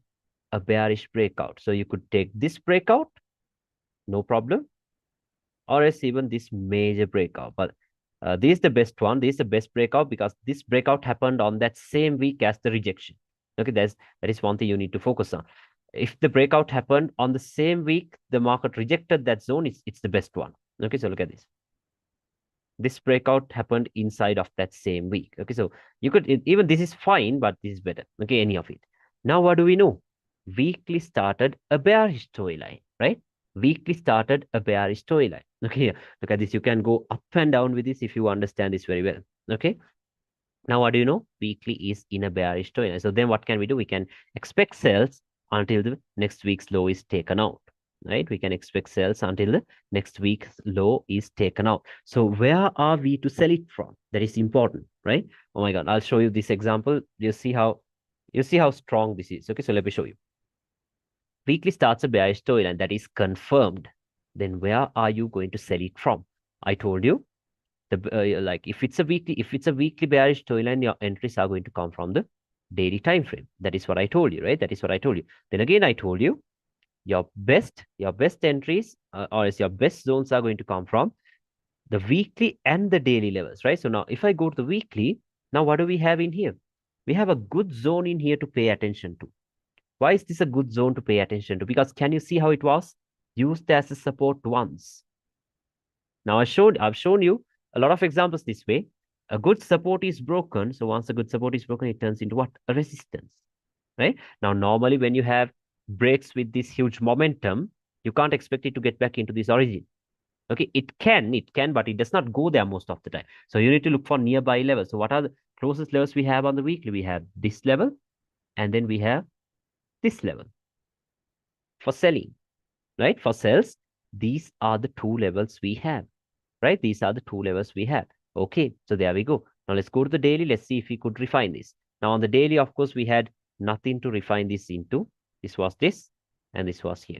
a bearish breakout. So you could take this breakout, no problem, or else even this major breakout. But this is the best one. This is the best breakout because this breakout happened on that same week as the rejection. Okay, that is one thing you need to focus on. If the breakout happened on the same week, the market rejected that zone, it's the best one. Okay, so look at this. This breakout happened inside of that same week. Okay, so you could, even this is fine, but this is better. Okay, any of it. Now, what do we know? Weekly started a bearish storyline, right? Weekly started a bearish storyline. Okay, look at this. You can go up and down with this if you understand this very well. Okay. Now, what do you know? Weekly is in a bearish storyline. So then what can we do? We can expect sells until the next week's low is taken out, right? We can expect sells until the next week's low is taken out. So where are we to sell it from? That is important, right? Oh my God, I'll show you this example. You see how strong this is. Okay, so let me show you. Weekly starts a bearish storyline that is confirmed. Then where are you going to sell it from? I told you like if it's a weekly bearish storyline, your entries are going to come from the daily time frame. That is what I told you, right? That is what I told you. Then again, I told you your best entries or is your best zones are going to come from the weekly and the daily levels, right? So now if I go to the weekly, now what do we have in here? We have a good zone in here to pay attention to. Why is this a good zone to pay attention to? Because can you see how it was used as a support once? Now I've shown you a lot of examples this way. A good support is broken. So once a good support is broken, it turns into what? A resistance, right? Now, normally when you have breaks with this huge momentum, you can't expect it to get back into this origin. Okay, it can, but it does not go there most of the time. So you need to look for nearby levels. So what are the closest levels we have on the weekly? We have this level, and then we have this level for selling, right? For sales, these are the two levels we have, right? These are the two levels we have. Okay, so there we go. Now let's go to the daily. Let's see if we could refine this. Now on the daily, of course, we had nothing to refine this into. This was this, and this was here.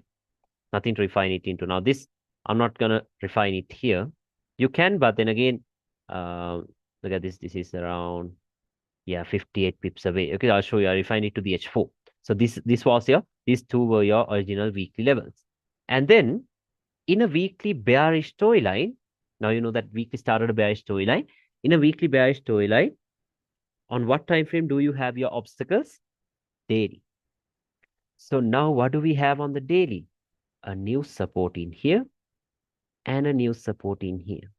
Nothing to refine it into. Now this, I'm not going to refine it here. You can, but then again, look at this. This is around, yeah, 58 pips away. Okay, I'll show you. I refine it to the H4. So this was your, these two were your original weekly levels. And then in a weekly bearish storyline, now you know that weekly started a bearish storyline. In a weekly bearish storyline, on what time frame do you have your obstacles? Daily. So now what do we have on the daily? A new support in here and a new support in here,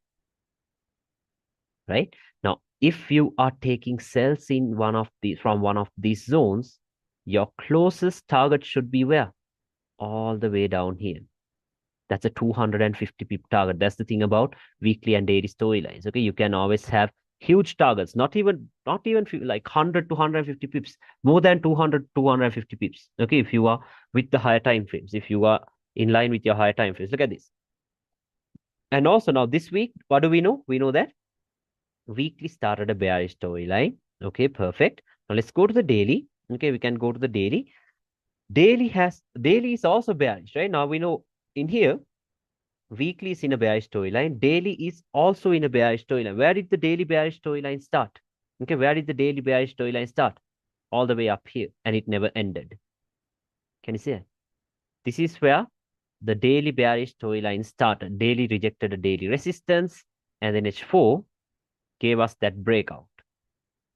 right? Now, if you are taking sells in one of these from one of these zones, your closest target should be where? All the way down here. That's a 250 pip target. That's the thing about weekly and daily storylines. Okay, you can always have huge targets, not even like 100 to 150 pips, more than 200 250 pips. Okay, if you are with the higher time frames, if you are in line with your higher time frames, look at this. And also now this week, what do we know? We know that weekly started a bearish storyline. Okay, perfect. Now let's go to the daily. Okay, we can go to the daily. Daily is also bearish, right? Now we know in here weekly is in a bearish storyline. Daily is also in a bearish storyline. Where did the daily bearish storyline start? Okay, where did the daily bearish storyline start? All the way up here, and it never ended. Can you see it? This is where the daily bearish storyline started. Daily rejected a daily resistance, and then H4 gave us that breakout.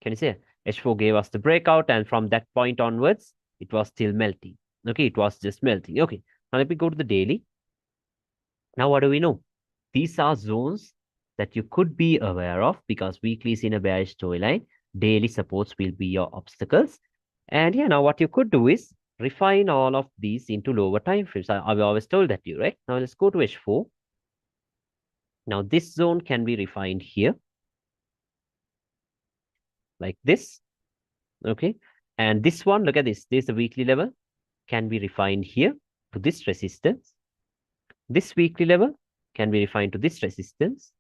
Can you see it? H4 gave us the breakout, and from that point onwards, it was still melting. Okay, it was just melting. Okay, now let me go to the daily. Now, what do we know? These are zones that you could be aware of because weekly is in a bearish storyline. Daily supports will be your obstacles. And yeah, now what you could do is refine all of these into lower time frames. I've always told that to you, right? Now let's go to H4. Now this zone can be refined here like this. Okay. And this one, look at this. This is the weekly level, can be refined here to this resistance. This weekly level can be refined to this resistance.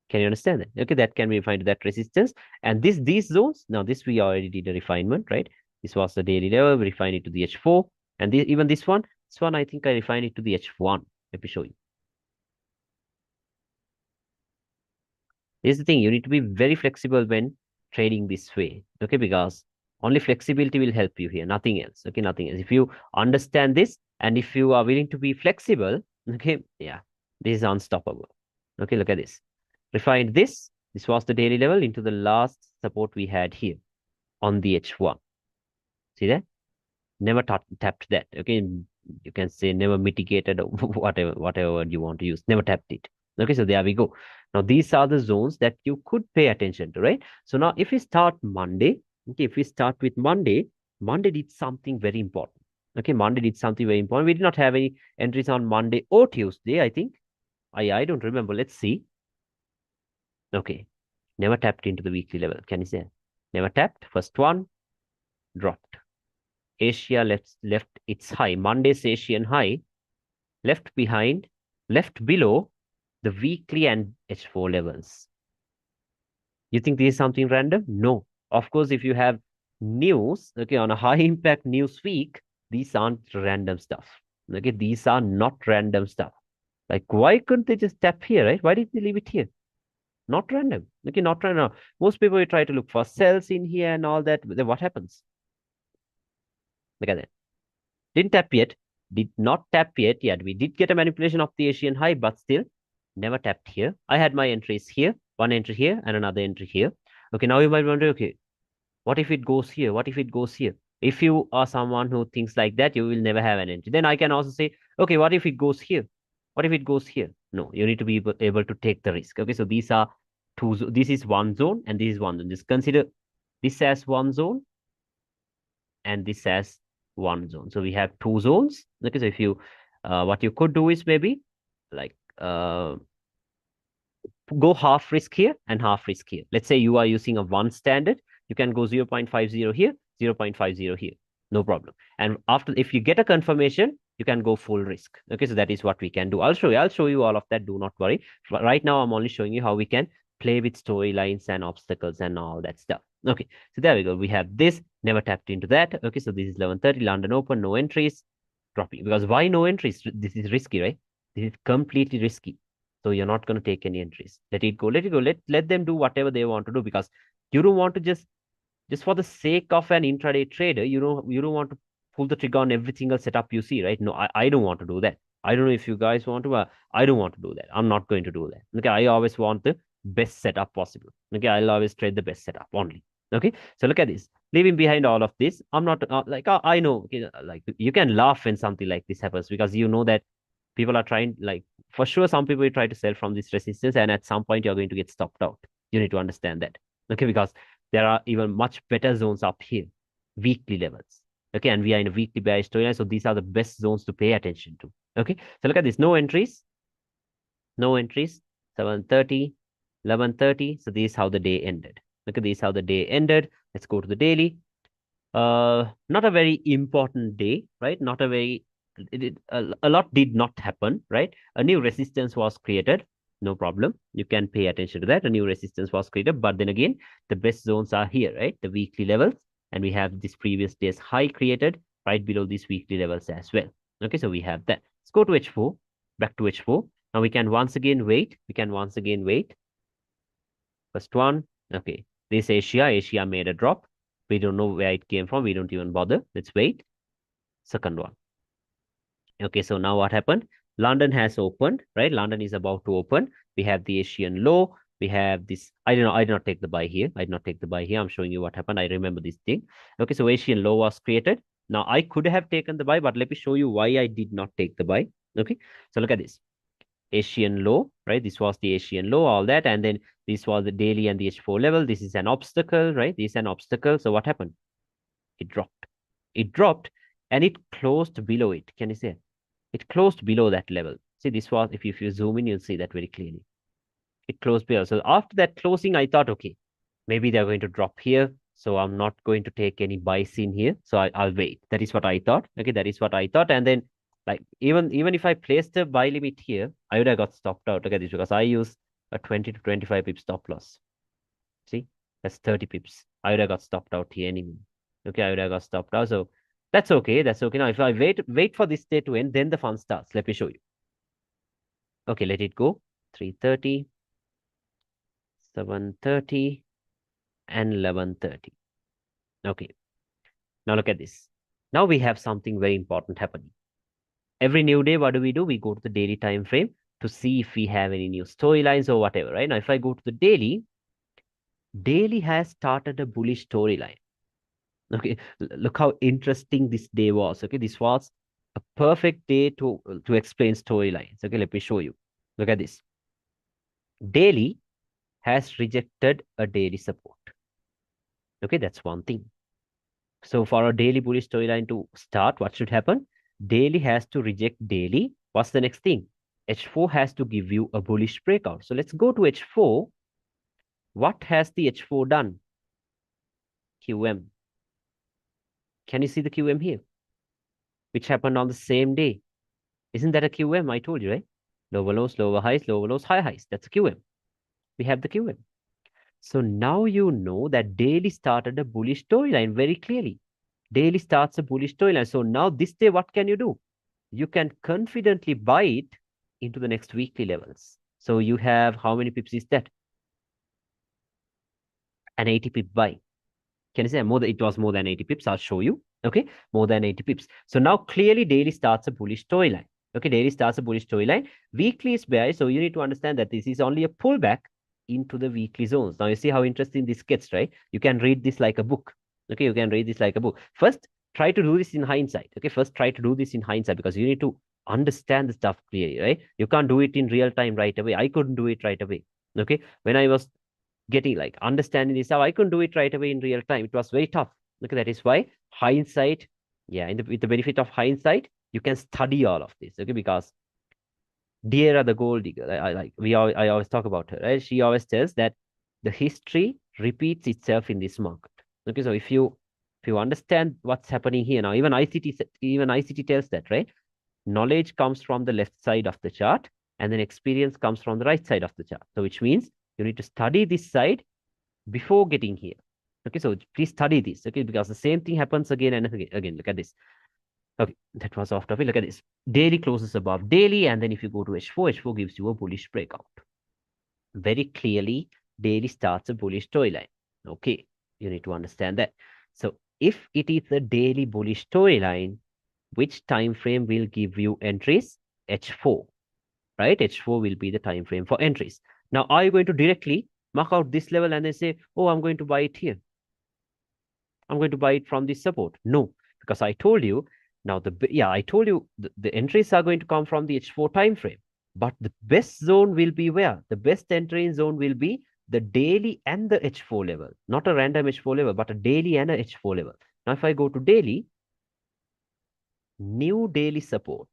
Can you understand that? Okay, that can be refined to that resistance. And these zones, now this we already did a refinement, right? This was the daily level, we refined it to the H4. And even this one, I think I refined it to the H1. Let me show you. Here's the thing, you need to be very flexible when trading this way, okay? Because only flexibility will help you here, nothing else, okay? Nothing else. If you understand this and if you are willing to be flexible, okay, yeah, this is unstoppable. Okay, look at this. Refined this. This was the daily level into the last support we had here on the H1. See that? Never tapped that. Okay, you can say never mitigated or whatever word you want to use. Never tapped it. Okay, so there we go. Now these are the zones that you could pay attention to, right? So now if we start Monday, okay, if we start with Monday, Monday did something very important. Okay, Monday did something very important. We did not have any entries on Monday or Tuesday, I think. I don't remember. Let's see. Okay, never tapped into the weekly level. Can you say? Never tapped. First one dropped. Asia left its high. Monday's Asian high left behind, left below the weekly and H4 levels. You think this is something random? No. Of course, if you have news, okay, on a high impact news week, these aren't random stuff. Okay, these are not random stuff. Like, why couldn't they just tap here, right? Why did they leave it here? Not random. Okay, not random. Most people will try to look for cells in here and all that. Then what happens? Look at that. Didn't tap yet. Did not tap yet. Yet we did get a manipulation of the Asian high, but still never tapped here. I had my entries here, one entry here and another entry here. Okay, now you might wonder, okay, what if it goes here? What if it goes here? If you are someone who thinks like that, you will never have an entry. Then I can also say, okay, what if it goes here? What if it goes here? No, you need to be able to take the risk. Okay, so these are two. This is one zone and this is one zone. Just consider this as one zone and this as one zone. So we have two zones. Okay, so if you, what you could do is maybe like go half risk here and half risk here. Let's say you are using a one standard, you can go 0.50 here, 0.50 here, no problem. And after, if you get a confirmation, you can go full risk. Okay, so that is what we can do. I'll show you all of that. Do not worry. But right now, I'm only showing you how we can play with storylines and obstacles and all that stuff. Okay, so there we go. We have this, never tapped into that. Okay, so this is 11:30, London Open, no entries, dropping. Because why no entries? This is risky, right? This is completely risky. So you're not going to take any entries. Let it go. Let it go. Let them do whatever they want to do, because you don't want to just for the sake of an intraday trader, you don't want to pull the trigger on every single setup you see, right? No, I don't want to do that. I don't know if you guys want to, but I don't want to do that. I'm not going to do that. Okay, I always want the best setup possible. Okay, I'll always trade the best setup only. Okay, so look at this. Leaving behind all of this, I'm not I know. Okay, like you can laugh when something like this happens, because you know that people are trying, like, for sure some people will try to sell from this resistance, and at some point you're going to get stopped out. You need to understand that. Okay, because there are even much better zones up here, weekly levels. Okay, and we are in a weekly bearish storyline, so these are the best zones to pay attention to. Okay, so look at this. No entries, no entries. 7:30, 11:30. So this is how the day ended. Look at this, how the day ended. Let's go to the daily. Not a very important day, right? Not a very, a lot did not happen, right? A new resistance was created. No problem. You can pay attention to that. A new resistance was created, but then again, the best zones are here, right? The weekly levels, and we have this previous day's high created right below these weekly levels as well. Okay, so we have that. Let's go to H4, back to H4. Now we can once again wait. We can once again wait. First one, okay. This Asia made a drop. We don't know where it came from. We don't even bother. Let's wait. Second one. Okay, so now what happened? London has opened, right? London is about to open. We have the Asian low. We have this. I don't know. I did not take the buy here. I did not take the buy here. I'm showing you what happened. I remember this thing. Okay, so Asian low was created. Now I could have taken the buy, but let me show you why I did not take the buy. Okay, so look at this. Asian low, right? This was the Asian low, all that. And then this was the daily and the H4 level. This is an obstacle, right? This is an obstacle. So what happened? It dropped. It dropped and it closed below it. Can you see it? It closed below that level. See, this was, if you zoom in, you'll see that very clearly. It closed below. So after that closing, I thought, okay, maybe they're going to drop here. So I'm not going to take any buys in here. So I'll wait. That is what I thought. Okay, that is what I thought. And then, like, even if I placed a buy limit here, I would have got stopped out. Look at this, because I use a 20 to 25 pip stop loss. See, that's 30 pips. I would have got stopped out here anyway. Okay, I would have got stopped out. So that's okay. That's okay. Now, if I wait for this day to end, then the fun starts. Let me show you. Okay, let it go. 3:30. 7:30 and 11:30. Okay. Now look at this. Now we have something very important happening. Every new day, what do? We go to the daily time frame to see if we have any new storylines or whatever, right? Now, if I go to the daily has started a bullish storyline. Okay, look how interesting this day was. Okay, this was a perfect day to explain storylines. Okay, let me show you. Look at this. Daily has rejected a daily support. Okay, that's one thing. So for a daily bullish storyline to start, what should happen? Daily has to reject daily. What's the next thing? H4 has to give you a bullish breakout. So let's go to H4. What has the H4 done? QM. Can you see the QM here? Which happened on the same day. Isn't that a QM? I told you, right? Lower lows, lower highs, high highs. That's a QM. We have the QM. So now you know that daily started a bullish storyline very clearly. Daily starts a bullish storyline. So now this day, what can you do? You can confidently buy it into the next weekly levels. So you have, how many pips is that? An 80 pip buy. Can you say more it was more than 80 pips? I'll show you. Okay, more than 80 pips. So now clearly daily starts a bullish storyline. Okay, daily starts a bullish storyline. Weekly is bearish, so you need to understand that this is only a pullback into the weekly zones. Now you see how interesting this gets, right? You can read this like a book. Okay, you can read this like a book. First, try to do this in hindsight. Okay, first try to do this in hindsight because you need to understand the stuff clearly, right? You can't do it in real time right away. I couldn't do it right away. Okay, when I was getting like understanding this, how I couldn't do it right away in real time. It was very tough. Okay, that is why hindsight, yeah, with the benefit of hindsight, you can study all of this. Okay, because Deira the gold digger, I always talk about her, right? She always tells that the history repeats itself in this market. Okay, so if you understand what's happening here now, even ICT tells that, right? Knowledge comes from the left side of the chart, and then experience comes from the right side of the chart. So which means you need to study this side before getting here. Okay, so please study this, okay, because the same thing happens again and again. Look at this. Okay, that was off topic. Look at this. Daily closes above daily, and then if you go to H4, H4 gives you a bullish breakout. Very clearly, daily starts a bullish storyline. Okay, you need to understand that. So if it is a daily bullish storyline, which time frame will give you entries? H4, right? H4 will be the time frame for entries. Now, are you going to directly mark out this level and then say, oh, I'm going to buy it here? I'm going to buy it from this support. No, because I told you now I told you the entries are going to come from the H4 time frame. But the best zone will be where? The best entry zone will be the daily and the H4 level, not a random H4 level, but a daily and a H4 level. Now, if I go to daily, new daily support,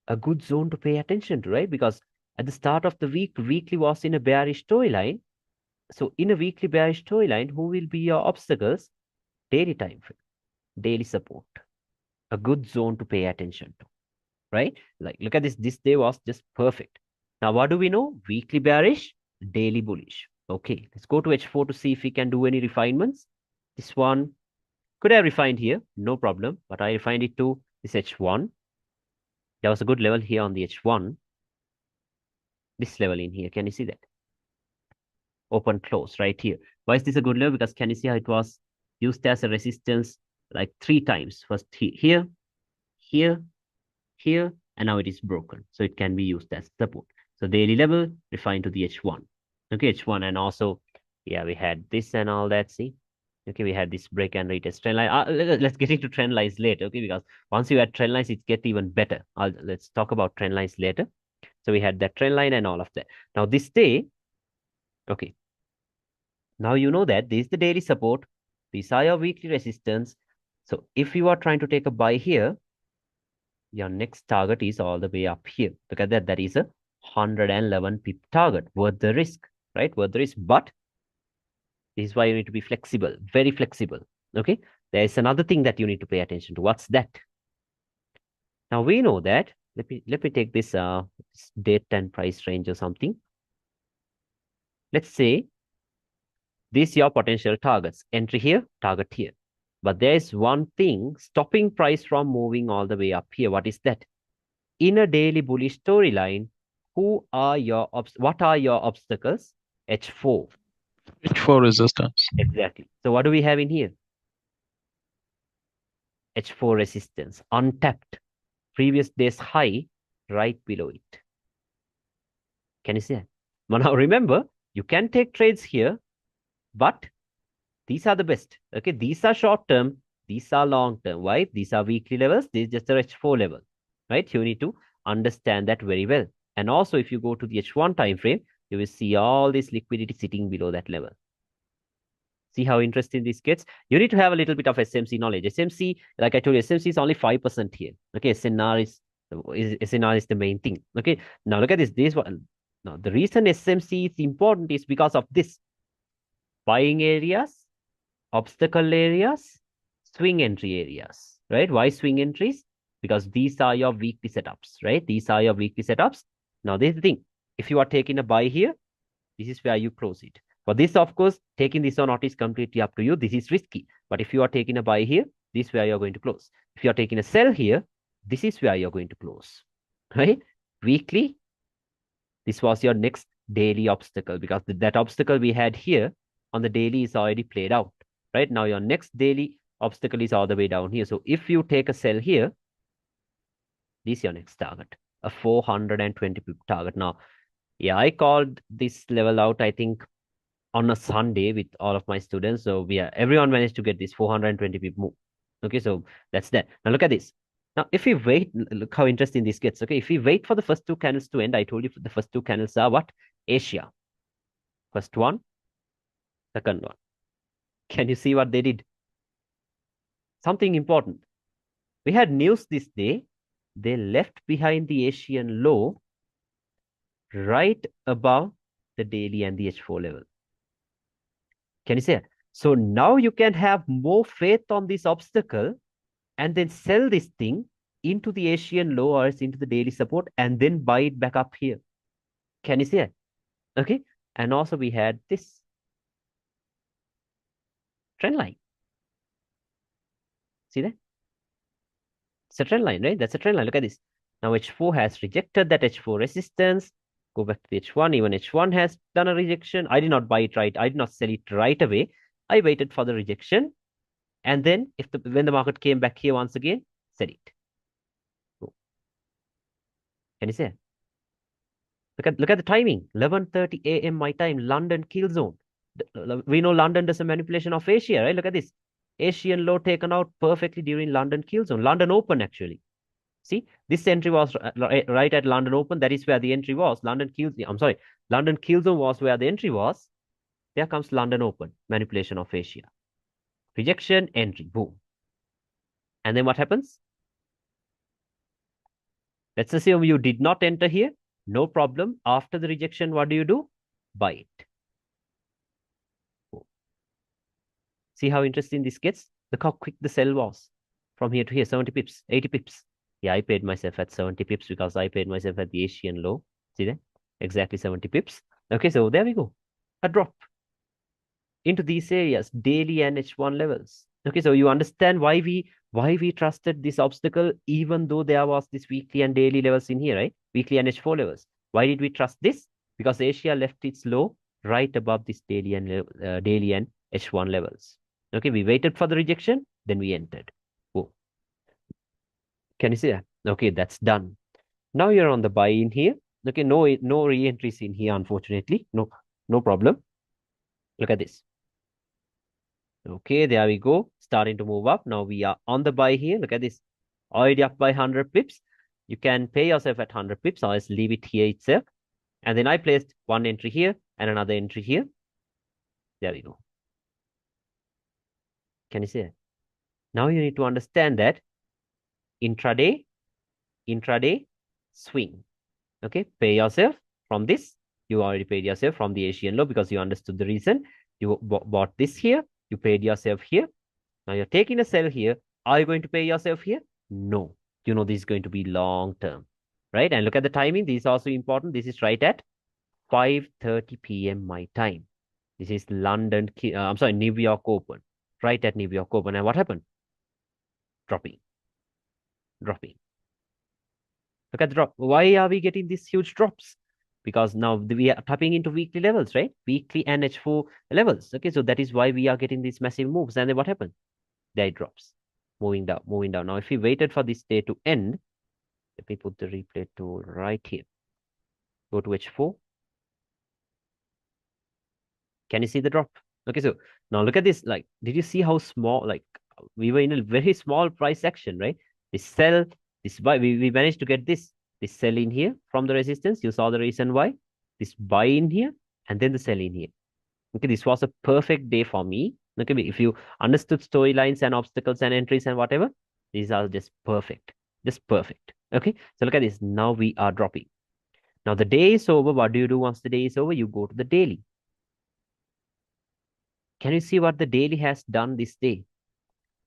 a good zone to pay attention to, right? Because at the start of the week, weekly was in a bearish storyline. So in a weekly bearish storyline, who will be your obstacles? Daily time frame, daily support, a good zone to pay attention to, right? Like, look at this. This day was just perfect. Now, what do we know? Weekly bearish, daily bullish. Okay, let's go to H4 to see if we can do any refinements. This one, could I refine here? No problem, but I refined it to this H1. There was a good level here on the H1. This level in here, can you see that? Open, close right here. Why is this a good level? Because can you see how it was used as a resistance like 3 times? First here, here, here, and now it is broken. So it can be used as support. So daily level refined to the H1. Okay, H1, and also, yeah, we had this and all that. See, okay, we had this break and retest trend line. Let's get into trend lines later, okay? Because once you add trend lines, it gets even better. Let's talk about trend lines later. So we had that trend line and all of that. Now this day, okay, now you know that this is the daily support. These are your weekly resistance. So if you are trying to take a buy here, your next target is all the way up here. Look at that. That is a 111 pip target. Worth the risk, right? Worth the risk. But this is why you need to be flexible, very flexible. Okay. There is another thing that you need to pay attention to. What's that? Now we know that. Let me take this date and price range or something. Let's say these your potential targets. Entry here, target here. But there's one thing stopping price from moving all the way up here. What is that? In a daily bullish storyline, what are your obstacles? H4. H4 resistance. Exactly. So what do we have in here? H4 resistance, untapped, previous day's high right below it. Can you see that? Well, now remember, you can take trades here, but these are the best. Okay, these are short term, these are long term. Why? These are weekly levels, this is just a H4 level, right? You need to understand that very well. And also, if you go to the H1 time frame, you will see all this liquidity sitting below that level. See how interesting this gets? You need to have a little bit of SMC knowledge. SMC, like I told you, SMC is only 5% here. Okay, SNR is the main thing. Okay, now look at this. This one. Now, the reason SMC is important is because of this buying areas, obstacle areas, swing entry areas, right? Why swing entries? Because these are your weekly setups, right? These are your weekly setups. Now, this is the thing. If you are taking a buy here, this is where you close it. For this, of course, taking this or not is completely up to you. This is risky. But if you are taking a buy here, this is where you're going to close. If you are taking a sell here, this is where you're going to close, right? Weekly, this was your next daily obstacle because that obstacle we had here on the daily is already played out, right? Now your next daily obstacle is all the way down here. So if you take a sell here, this is your next target, a 420 pip target. Now, yeah, I called this level out, I think, on a Sunday with all of my students. So everyone managed to get this 420 pip move. Okay, so that's that. Now look at this. Now, if we wait, look how interesting this gets. Okay, if we wait for the first two candles to end, I told you the first two candles are what? Asia. First one, second one. Can you see what they did? Something important. We had news this day. They left behind the Asian low right above the daily and the H4 level. Can you see it? So now you can have more faith on this obstacle and then sell this thing into the Asian low or into the daily support and then buy it back up here. Can you see it? Okay. And also we had this trend line. See that? It's a trend line, right? That's a trend line. Look at this. Now H4 has rejected that H4 resistance. Go back to the H1. Even H1 has done a rejection. I did not buy it right. I did not sell it right away. I waited for the rejection. And then when the market came back here once again, sell it. Go. Can you see it? Look at the timing. 11:30 a.m. my time, London kill zone. We know London does a manipulation of Asia, right? Look at this. Asian low taken out perfectly during London kill zone. London open actually. See, this entry was right at London Open. That is where the entry was. I'm sorry, London kill zone was where the entry was. There comes London Open, manipulation of Asia. Rejection, entry, boom. And then what happens? Let's assume you did not enter here. No problem. After the rejection, what do? Buy it. Boom. See how interesting this gets? Look how quick the sell was. From here to here, 70 pips, 80 pips. Yeah, I paid myself at 70 pips because I paid myself at the Asian low. See that? Exactly 70 pips. Okay, so there we go. A drop into these areas, daily and H1 levels. Okay, so you understand why we trusted this obstacle, even though there was this weekly and daily levels in here, right? Weekly and H4 levels. Why did we trust this? Because Asia left its low right above this daily and H1 levels. Okay, we waited for the rejection, then we entered. Oh, can you see that? Okay, that's done. Now you're on the buy in here. Okay, no re-entries in here, unfortunately. No problem. Look at this. Okay, there we go. Starting to move up. Now we are on the buy here. Look at this. Already up by 100 pips. You can pay yourself at 100 pips or else leave it here itself. And then I placed one entry here and another entry here. There we go. Can you see it? Now you need to understand that intraday, swing. Okay, pay yourself from this. You already paid yourself from the Asian low because you understood the reason. You bought this here. You paid yourself here. Now you're taking a sell here. Are you going to pay yourself here? No. You know this is going to be long term, right? And look at the timing. This is also important. This is right at 5:30 p.m. my time. This is New York Open, right at New York Open. And what happened? Dropping. Look at the drop. Why are we getting these huge drops? because now we are tapping into weekly levels, right? Weekly and H4 levels. Okay, so that is why we are getting these massive moves. And then what happened? There it drops, moving down, moving down. Now, if we waited for this day to end, let me put the replay tool right here. Go to H4. Can you see the drop? Okay, so now look at this. Like, did you see how small? Like, we were in a very small price action, right? This sell, this buy, we managed to get this sell in here from the resistance. You saw the reason why. This buy in here and then the sell in here. Okay, this was a perfect day for me. Okay, if you understood storylines and obstacles and entries and whatever, these are just perfect. Just perfect. Okay, so look at this. Now we are dropping. Now the day is over. What do you do once the day is over? You go to the daily. Can you see what the daily has done this day?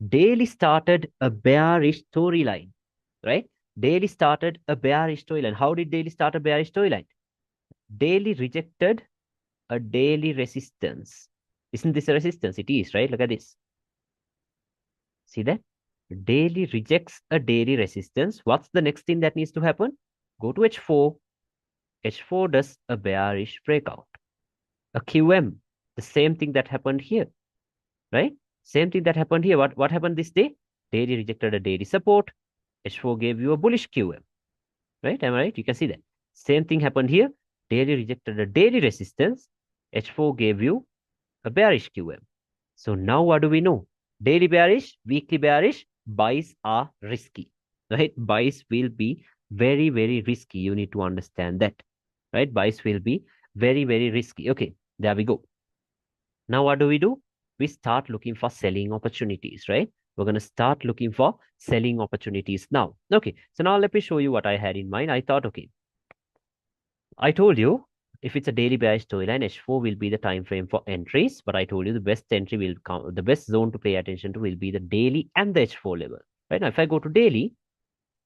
Daily started a bearish storyline, right? Daily started a bearish storyline. How did daily start a bearish storyline? Daily rejected a daily resistance. Isn't this a resistance? It is, right? Look at this. See that? Daily rejects a daily resistance. What's the next thing that needs to happen? Go to H4. H4 does a bearish breakout. A QM, the same thing that happened here, right? Same thing that happened here. What happened this day? Daily rejected a daily support. H4 gave you a bullish QM, right? Am I right? You can see that. Same thing happened here. Daily rejected a daily resistance. H4 gave you a bearish QM. So now what do we know? Daily bearish, weekly bearish, buys are risky, right? Buys will be very, very risky. You need to understand that, right? Buys will be very, very risky. Okay, there we go. Now what do? We start looking for selling opportunities, right? We're going to start looking for selling opportunities now. Okay, so now let me show you what I had in mind. I thought, okay, I told you if it's a daily bearish storyline, H4 will be the time frame for entries. But I told you the best entry will come, the best zone to pay attention to will be the daily and the H4 level. Right now, if I go to daily,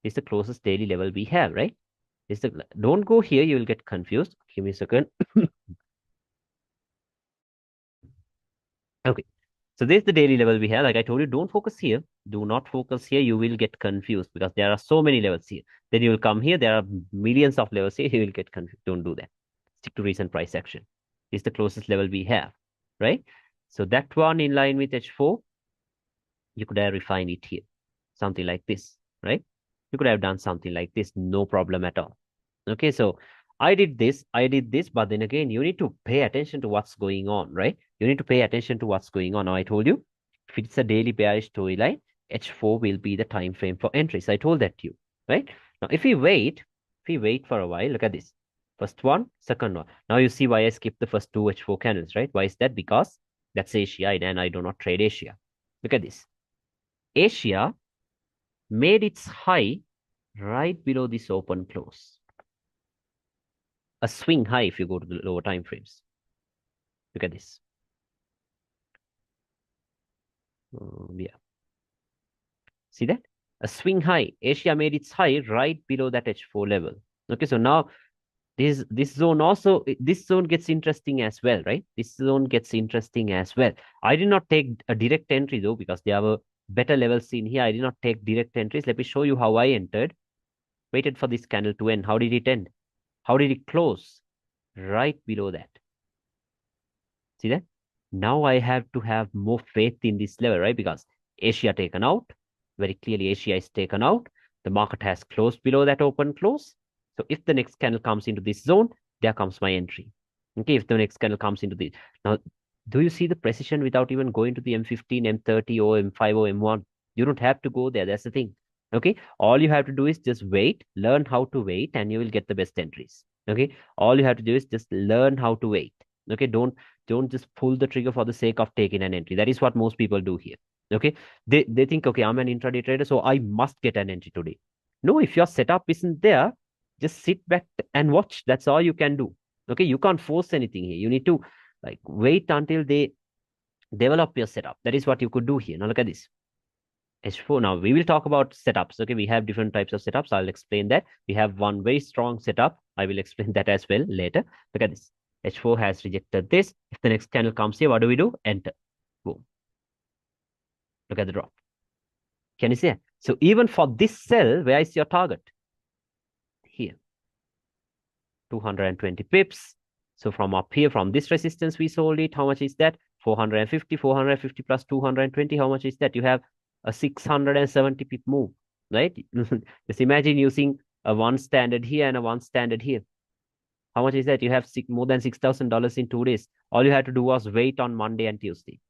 it's the closest daily level we have, right? Don't go here, you will get confused. Give me a second. Okay. So this is the daily level we have. Like I told you, don't focus here. Do not focus here. You will get confused because there are so many levels here. Then you will come here. There are millions of levels here. You will get confused. Don't do that. Stick to recent price action. This is the closest level we have, right? So that one in line with H4, you could have refined it here. Something like this, right? You could have done something like this. No problem at all. Okay, so I did this, but then again, you need to pay attention to what's going on, right? You need to pay attention to what's going on. Now, I told you, if it's a daily bearish storyline, H4 will be the time frame for entries. I told that to you, right? Now, if we wait for a while, look at this. First one, second one. Now you see why I skipped the first two H4 candles, right? Why is that? Because that's Asia and I do not trade Asia. Look at this. Asia made its high right below this open close. A swing high if you go to the lower time frames. Look at this. Yeah. See that? A swing high. Asia made its high right below that H4 level. Okay, so now this zone also, this zone gets interesting as well, right? This zone gets interesting as well. I did not take a direct entry though because there were better levels seen here. I did not take direct entries. Let me show you how I entered. Waited for this candle to end. How did it end? How did it close? Right below that. See that? Now I have to have more faith in this level, right? Because Asia taken out. Very clearly, Asia is taken out. The market has closed below that open close. So if the next candle comes into this zone, there comes my entry. Okay, if the next candle comes into this. Now, do you see the precision without even going to the M15, M30, or M5 or M1? You don't have to go there. That's the thing. Okay, all you have to do is just wait, learn how to wait, and you will get the best entries. Okay, all you have to do is just learn how to wait. Okay, don't just pull the trigger for the sake of taking an entry. That is what most people do here. Okay, they think, okay, I'm an intraday trader, so I must get an entry today. No, if your setup isn't there, just sit back and watch. That's all you can do. Okay, you can't force anything here. You need to like wait until they develop your setup. That is what you could do here. Now look at this. H4. Now we will talk about setups. Okay, we have different types of setups. I'll explain that. We have one very strong setup. I will explain that as well later. Look at this. H4 has rejected this. If the next candle comes here, what do? Enter. Boom. Look at the drop. Can you see it? So even for this sell, where is your target? Here. 220 pips. So from up here, from this resistance, we sold it. How much is that? 450, 450 plus 220. How much is that? You have a 670 pip move, right? Just imagine using a one standard here and a one standard here. How much is that? You have more than $6,000 in 2 days. All you had to do was wait on Monday and Tuesday.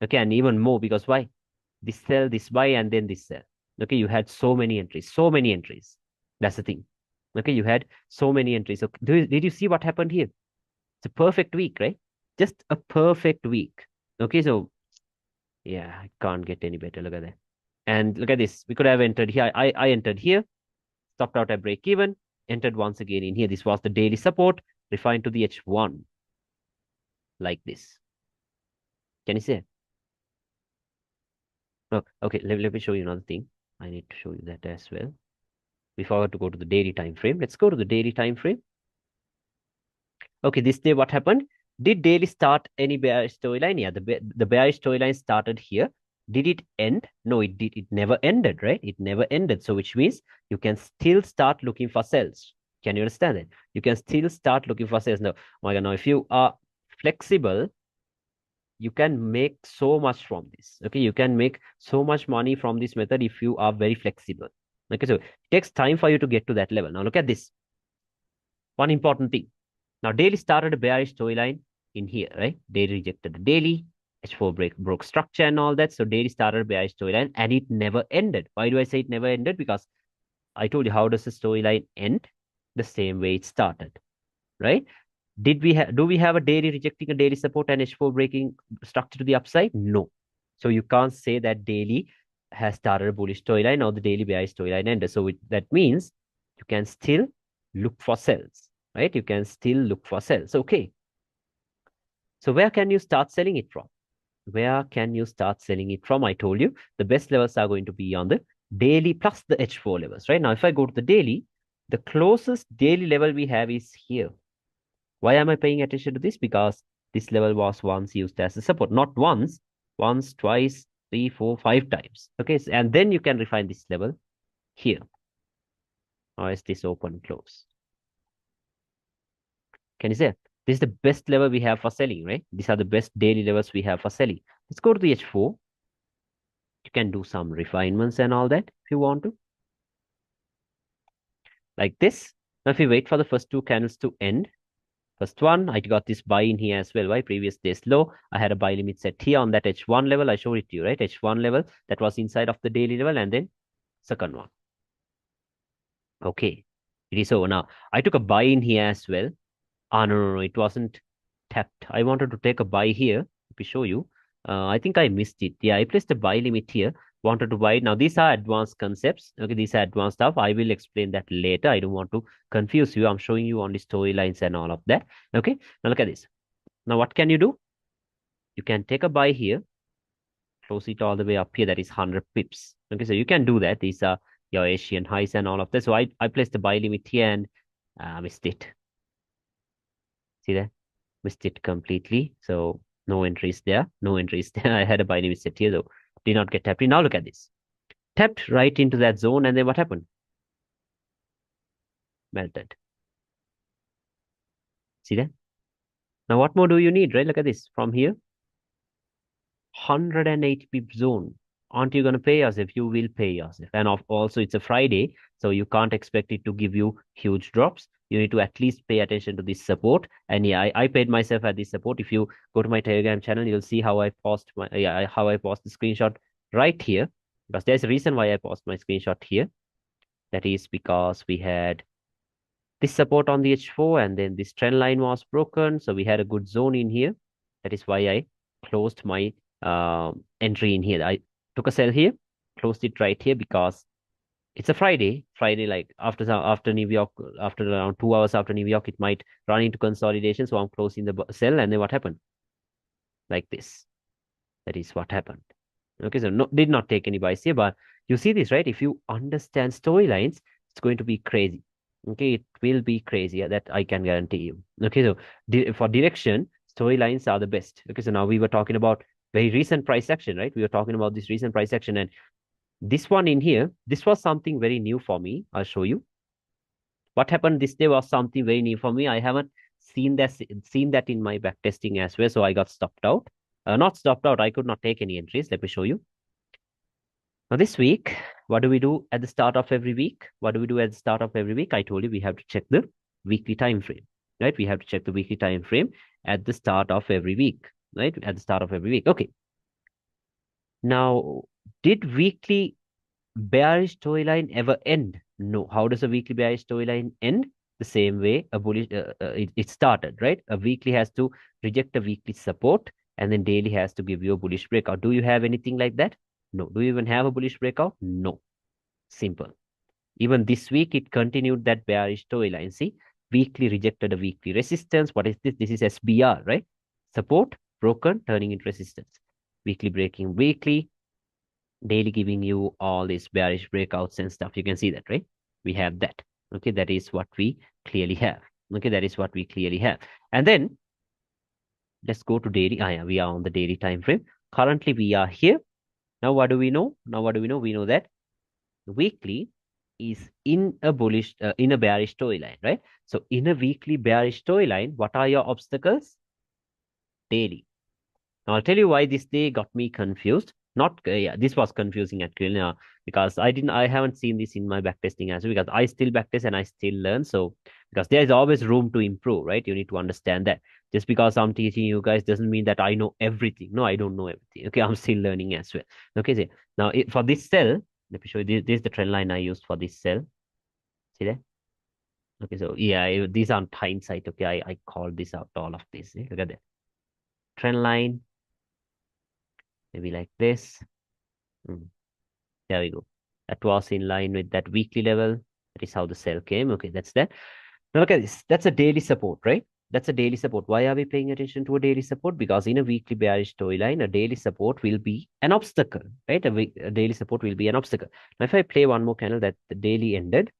Okay, and even more because why? This sell, this buy, and then this sell. Okay, you had so many entries, so many entries. That's the thing. Okay, you had so many entries. So did you see what happened here? It's a perfect week, right? Just a perfect week. Okay, so yeah, I can't get any better. Look at that. And look at this. We could have entered here. I entered here, stopped out at break even, entered once again in here. This was the daily support, refined to the H1 like this. Can you see it? Oh, okay, let me show you another thing. I need to show you that as well. We forgot to go to the daily time frame. Let's go to the daily time frame. Okay, this day what happened? Did daily start any bearish storyline? Yeah, the bearish storyline started here. Did it end? No, it did. It never ended, right? It never ended. So which means you can still start looking for sells. Can you understand it? You can still start looking for sales. Now, oh my God, now if you are flexible, you can make so much from this. Okay, you can make so much money from this method if you are very flexible. Okay, so it takes time for you to get to that level. Now look at this. One important thing. Now daily started a bearish storyline in here, right? Daily rejected the daily. H4 broke structure and all that. So daily started a bearish storyline and it never ended. Why do I say it never ended? Because I told you, how does the storyline end? The same way it started, right? Do we have a daily rejecting a daily support and H4 breaking structure to the upside? No. So you can't say that daily has started a bullish storyline or the daily bearish storyline ended. So that means you can still look for sells, right? You can still look for sells. Okay. So where can you start selling it from? Where can you start selling it from? I told you the best levels are going to be on the daily plus the H4 levels, right? Now, if I go to the daily, the closest daily level we have is here. Why am I paying attention to this? Because this level was once used as a support, not once, twice, 3, 4, 5 times. Okay, so, and then you can refine this level here. Or is this open, close? Can you say? This is the best level we have for selling, right? These are the best daily levels we have for selling. Let's go to the H4. You can do some refinements and all that if you want to. Like this. Now, if you wait for the first two candles to end, first one, I got this buy in here as well. Why? Previous day's low. I had a buy limit set here on that H1 level. I showed it to you, right? H1 level that was inside of the daily level, and then second one. Okay. It is over. Now, I took a buy in here as well. Ah, no. It wasn't tapped. I wanted to take a buy here. Let me show you. I think I missed it. Yeah, I placed a buy limit here. Wanted to buy it. Now, these are advanced concepts. Okay, these are advanced stuff. I will explain that later. I don't want to confuse you. I'm showing you only storylines and all of that. Okay, now look at this. Now, what can you do? You can take a buy here, close it all the way up here. That is 100 pips. Okay, so you can do that. These are your Asian highs and all of that. So I placed the buy limit here and missed it. See that? Missed it completely. So no entries there. No entries there. I had a buy limit set here, so did not get tapped in. Now look at this. Tapped right into that zone, and then what happened? Melted. See that? Now what more do you need, right? Look at this. From here, 108 pip zone. Aren't you going to pay yourself? You will pay yourself. And also, it's a Friday, so you can't expect it to give you huge drops. You need to at least pay attention to this support. And yeah, I paid myself at this support. If you go to my Telegram channel, you'll see how I paused how I paused the screenshot right here. Because there's a reason why I paused my screenshot here. That is because we had this support on the H4 and then this trend line was broken. So we had a good zone in here. That is why I closed my entry in here. I took a sell here, closed it right here because it's a Friday. Friday, like after New York, after around 2 hours after New York, it might run into consolidation. So I'm closing the sell, and then what happened? Like this. That is what happened. Okay, so did not take any buys here, but you see this, right? If you understand storylines, it's going to be crazy. Okay, it will be crazy. That I can guarantee you. Okay, so for direction, storylines are the best. Okay, so now we were talking about very recent price action, right? We were talking about this recent price action, and this one in here, this was something very new for me. I'll show you. What happened this day was something very new for me. I haven't seen that in my back testing as well. So I got stopped out. Not stopped out. I could not take any entries. Let me show you. Now this week, what do we do at the start of every week? What do we do at the start of every week? I told you we have to check the weekly time frame, right? We have to check the weekly time frame at the start of every week, right? At the start of every week. Okay. Now, did weekly bearish storyline ever end? No. How does a weekly bearish storyline end? The same way a bullish it started, right? A weekly has to reject a weekly support, and then daily has to give you a bullish breakout. Do you have anything like that? No. Do you even have a bullish breakout? No. Simple. Even this week, it continued that bearish storyline. See, weekly rejected a weekly resistance. What is this? This is SBR, right? Support, broken, turning into resistance. Weekly breaking weekly, daily giving you all these bearish breakouts and stuff. You can see that, right? We have that. Okay, that is what we clearly have. Okay, that is what we clearly have. And then let's go to daily. Yeah, we are on the daily time frame. Currently, we are here. Now, what do we know? Now, what do we know? We know that weekly is in a bearish storyline, right? So in a weekly bearish storyline, what are your obstacles? Daily. Now I'll tell you why this day got me confused. Not yeah, this was confusing actually because I haven't seen this in my backtesting as well, because I still backtest and I still learn. So because there is always room to improve, right? You need to understand that. Just because I'm teaching you guys doesn't mean that I know everything. No, I don't know everything. Okay, I'm still learning as well. Okay, so now for this cell, let me show you. This is the trend line I used for this cell. See that? Okay, so yeah, these aren't hindsight. Okay, I called this out, all of this. Look at that. Trend line, maybe like this. There we go. That was in line with that weekly level. That is how the sell came. Okay, that's that. Now look at this. That's a daily support, right? That's a daily support. Why are we paying attention to a daily support? Because in a weekly bearish storyline, a daily support will be an obstacle, right? A daily support will be an obstacle. Now, if I play one more candle that the daily ended,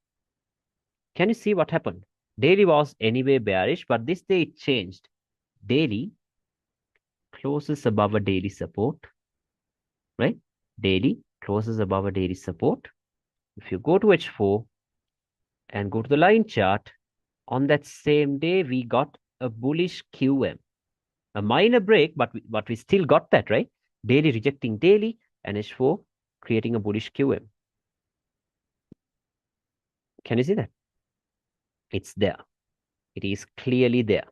can you see what happened? Daily was anyway bearish, but this day it changed. Daily closes above a daily support, right? Daily closes above a daily support. If you go to H4 and go to the line chart, on that same day, we got a bullish QM. A minor break, but we still got that, right? Daily rejecting daily and H4 creating a bullish QM. Can you see that? It's there. It is clearly there.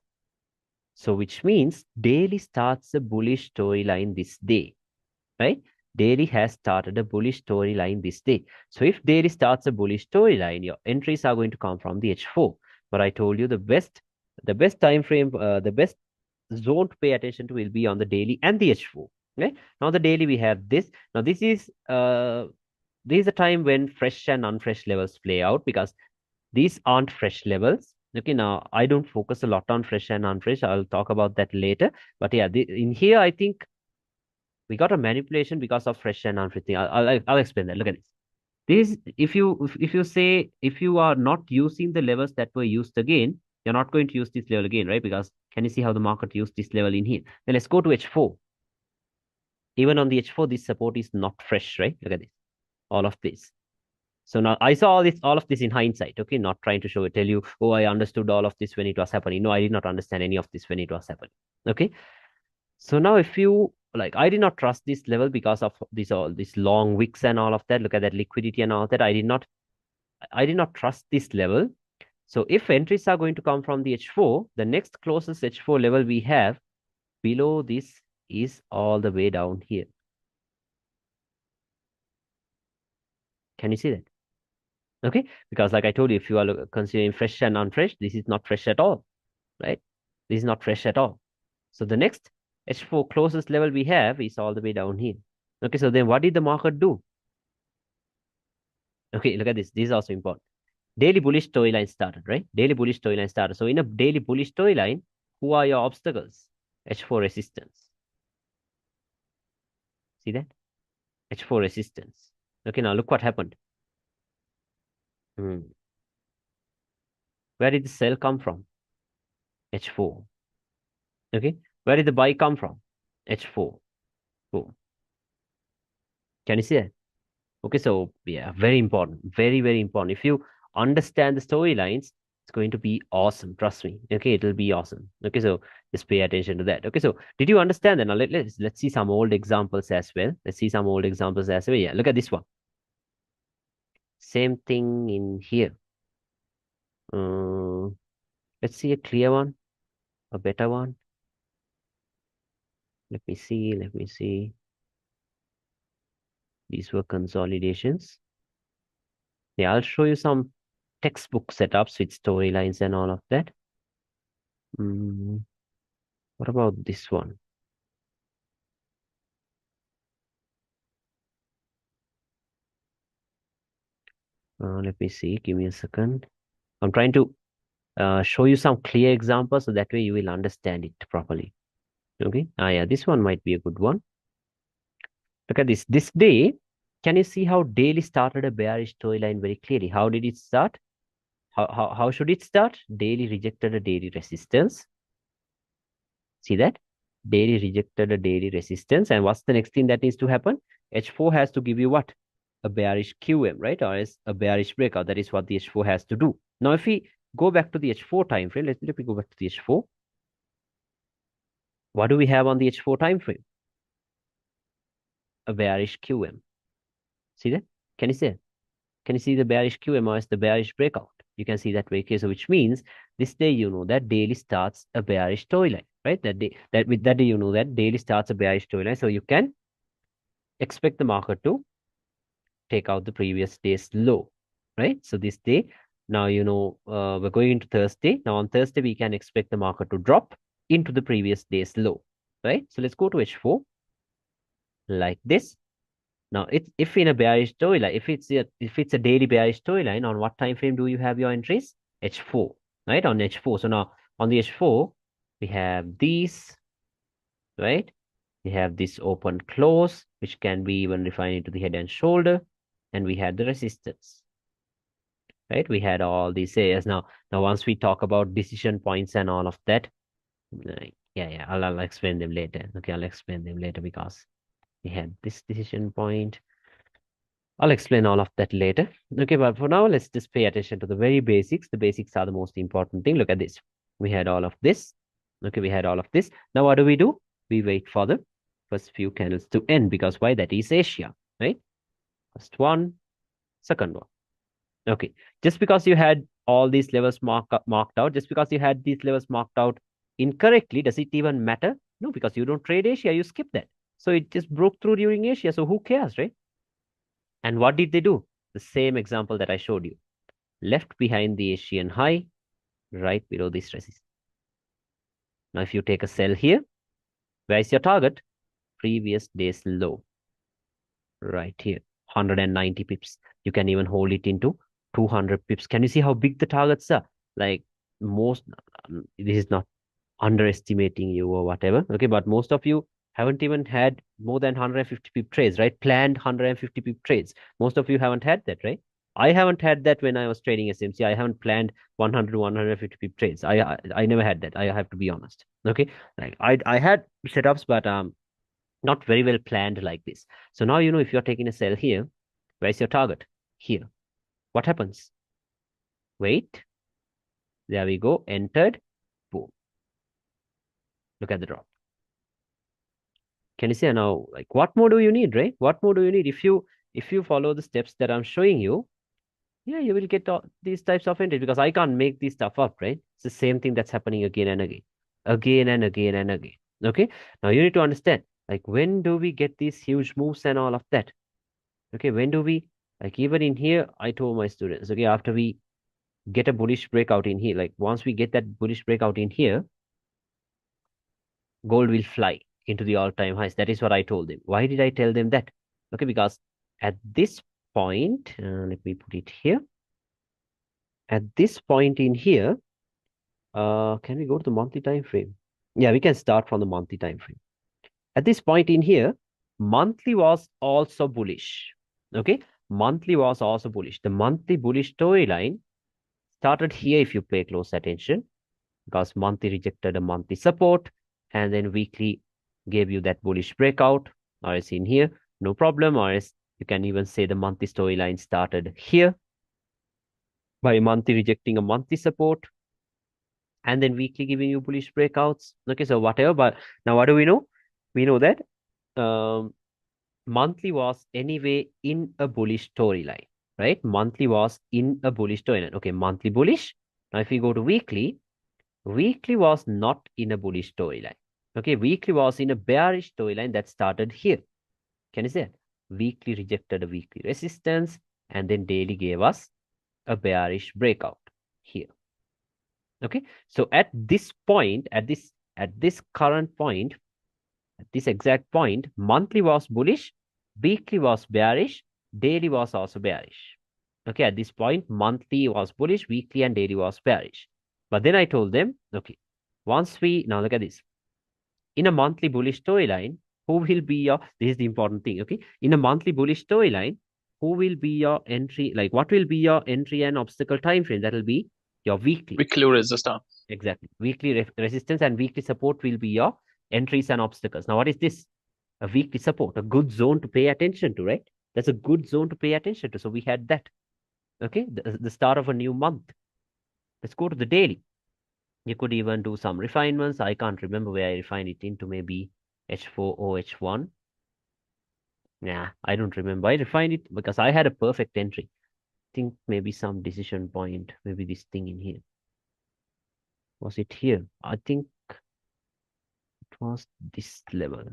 So which means daily starts a bullish storyline this day, right? Daily has started a bullish storyline this day. So if daily starts a bullish storyline, your entries are going to come from the H4. But I told you the best time frame, the best zone to pay attention to will be on the daily and the H4. Okay. Now the daily we have this. Now this is a time when fresh and unfresh levels play out, because these aren't fresh levels. Okay, now I don't focus a lot on fresh and unfresh. I'll talk about that later. But yeah, in here I think we got a manipulation because of fresh and unfresh thing. I'll explain that. Look at this. This, if you are not using the levels that were used again, you're not going to use this level again, right? Because can you see how the market used this level in here? Then let's go to H4. Even on the H4, this support is not fresh, right? Look at this. All of this. So now I saw all of this in hindsight, okay? Not trying to tell you, oh, I understood all of this when it was happening. No, I did not understand any of this when it was happening. Okay. So now if you like, I did not trust this level because of all these long wicks and all of that. Look at that liquidity and all of that. I did not trust this level. So if entries are going to come from the H4, the next closest H4 level we have below this is all the way down here. Can you see that? Okay, because like I told you, if you are considering fresh and unfresh, this is not fresh at all, right? This is not fresh at all. So the next H4 closest level we have is all the way down here. Okay, so then what did the market do? Okay, look at this. This is also important. Daily bullish storyline started, right? Daily bullish storyline started. So in a daily bullish storyline, who are your obstacles? H4 resistance. See that? H4 resistance. Okay, now look what happened. Where did the sell come from? H4. Okay, where did the buy come from? H4. Boom. Can you see that? Okay, so yeah, very important. Very, very important. If you understand the storylines, it's going to be awesome. Trust me. Okay, it'll be awesome. Okay, so just pay attention to that. Okay, so did you understand that? Now let's see some old examples as well. Let's see some old examples as well. Yeah, look at this one. Same thing in here. Let's see a clear one, a better one. Let me see. Let me see. These were consolidations. Yeah, I'll show you some textbook setups with storylines and all of that. What about this one? Let me see. Give me a second. I'm trying to show you some clear examples so that way you will understand it properly. Okay. Yeah, this one might be a good one. Look at this. This day, can you see how daily started a bearish storyline very clearly? How did it start? How should it start? Daily rejected a daily resistance. See that? Daily rejected a daily resistance. And what's the next thing that needs to happen? H4 has to give you what? A bearish QM, right? Or is a bearish breakout. That is what the H4 has to do. Now, if we go back to the H4 time frame, let me go back to the H4. What do we have on the H4 time frame? A bearish QM. See that? Can you see it? Can you see the bearish QM or is the bearish breakout? You can see that very clear. So which means this day you know that daily starts a bearish storyline, right? With that day you know that daily starts a bearish storyline. So you can expect the market to take out the previous day's low, right? So this day, now you know we're going into Thursday. Now on Thursday we can expect the market to drop into the previous day's low, right? So let's go to H4 like this. Now, if in a bearish storyline, if it's a daily bearish storyline, on what time frame do you have your entries? H4, right? On H4. So now on the H4, we have these, right? We have this open close, which can be even refined into the head and shoulder, and we had the resistance, right? We had all these areas. Now once we talk about decision points and all of that, yeah, I'll explain them later. Okay, I'll explain them later because we had this decision point. I'll explain all of that later. Okay, but for now, let's just pay attention to the very basics. The basics are the most important thing. Look at this. We had all of this. Okay, we had all of this. Now, what do? We wait for the first few candles to end because why? That is Asia, right? First one, second one. Okay, just because you had all these levels marked out, just because you had these levels marked out incorrectly, does it even matter? No, because you don't trade Asia, you skip that. So it just broke through during Asia. So who cares, right? And what did they do? The same example that I showed you. Left behind the Asian high, right below this resistance. Now, if you take a sell here, where is your target? Previous day's low. Right here, 190 pips. You can even hold it into 200 pips. Can you see how big the targets are? Like this is not underestimating you or whatever. Okay, but most of you haven't even had more than 150 pip trades, right? Planned 150 pip trades. Most of you haven't had that, right? I haven't had that when I was trading SMC. I haven't planned 100, 150 pip trades. I never had that. I have to be honest. Okay, like I had setups, but not very well planned like this. So now you know if you're taking a sell here, where's your target? Here. What happens? Wait. There we go. Entered. Boom. Look at the drop. Can you see now? Like, what more do you need, right? What more do you need? If you follow the steps that I'm showing you, yeah, you will get all these types of entries because I can't make this stuff up, right? It's the same thing that's happening again and again, again and again and again. Okay. Now you need to understand, like, when do we get these huge moves and all of that? Okay, when do we, like, even in here, I told my students, okay, after we get a bullish breakout in here, like once we get that bullish breakout in here, gold will fly into the all-time highs. That is what I told them. Why did I tell them that? Okay, because at this point, let me put it here. At this point in here, can we go to the monthly time frame? Yeah, we can start from the monthly time frame. At this point in here, monthly was also bullish. Okay, monthly was also bullish. The monthly bullish storyline started here if you pay close attention because monthly rejected a monthly support and then weekly gave you that bullish breakout or is in here, no problem. Or is you can even say the monthly storyline started here. by monthly rejecting a monthly support, and then weekly giving you bullish breakouts. Okay, so whatever, but now what do we know? We know that um, monthly was anyway in a bullish storyline, right? Monthly was in a bullish storyline. Okay, monthly bullish. Now, if we go to weekly, weekly was not in a bullish storyline. Okay, weekly was in a bearish storyline that started here. Can you see it? Weekly rejected a weekly resistance, and then daily gave us a bearish breakout here. Okay, so at this point, at this current point, at this exact point, monthly was bullish, weekly was bearish, daily was also bearish. Okay, at this point, monthly was bullish, weekly and daily was bearish. But then I told them, okay, once we, now look at this. In a monthly bullish storyline, who will be your, this is the important thing, okay? In a monthly bullish storyline, who will be your entry, like what will be your entry and obstacle time frame? That will be your weekly. Weekly resistance. Exactly. Weekly resistance and weekly support will be your entries and obstacles. Now, what is this? A weekly support, a good zone to pay attention to, right? That's a good zone to pay attention to. So we had that. Okay, the start of a new month. Let's go to the daily. You could even do some refinements. I can't remember where I refined it into, maybe H4 or H1. Yeah, I don't remember. I refined it because I had a perfect entry. I think maybe some decision point, maybe this thing in here. Was it here? I think it was this level.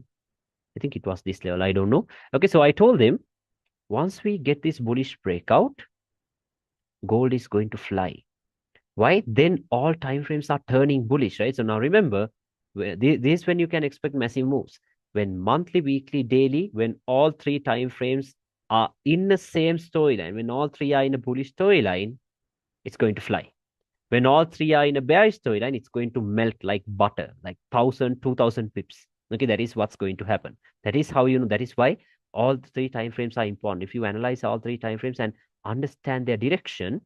I think it was this level. I don't know. Okay, so I told them once we get this bullish breakout, gold is going to fly. Why? Then all time frames are turning bullish, right? So now remember, this is when you can expect massive moves. When monthly, weekly, daily, when all three time frames are in the same storyline, when all three are in a bullish storyline, it's going to fly. When all three are in a bearish storyline, it's going to melt like butter, like 1,000, 2,000 pips. Okay, that is what's going to happen. That is how you know, that is why all three time frames are important. If you analyze all three time frames and understand their direction,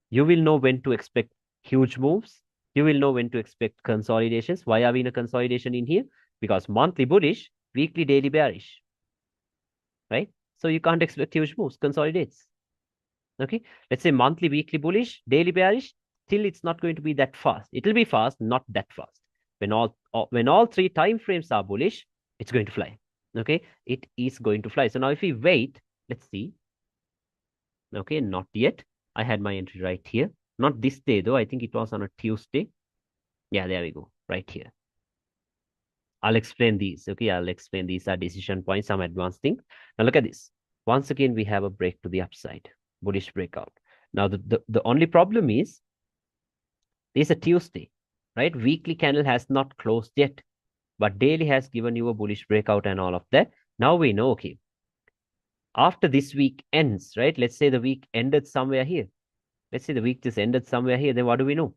you will know when to expect huge moves. You will know when to expect consolidations. Why are we in a consolidation in here? Because monthly bullish, weekly, daily bearish, right? So you can't expect huge moves, consolidates. Okay, let's say monthly, weekly bullish, daily bearish. Still, it's not going to be that fast. It will be fast, not that fast. When all three time frames are bullish, it's going to fly. Okay, it is going to fly. So now if we wait, let's see. Okay, not yet. I had my entry right here. Not this day though. I think it was on a Tuesday. Yeah, there we go. Right here. I'll explain these. Okay, I'll explain these are decision points, some advanced thing. Now look at this. Once again, we have a break to the upside, bullish breakout. Now the only problem is this is a Tuesday, right? Weekly candle has not closed yet, but daily has given you a bullish breakout and all of that. Now we know, okay, after this week ends, right? Let's say the week ended somewhere here. Let's say the week just ended somewhere here. Then what do we know?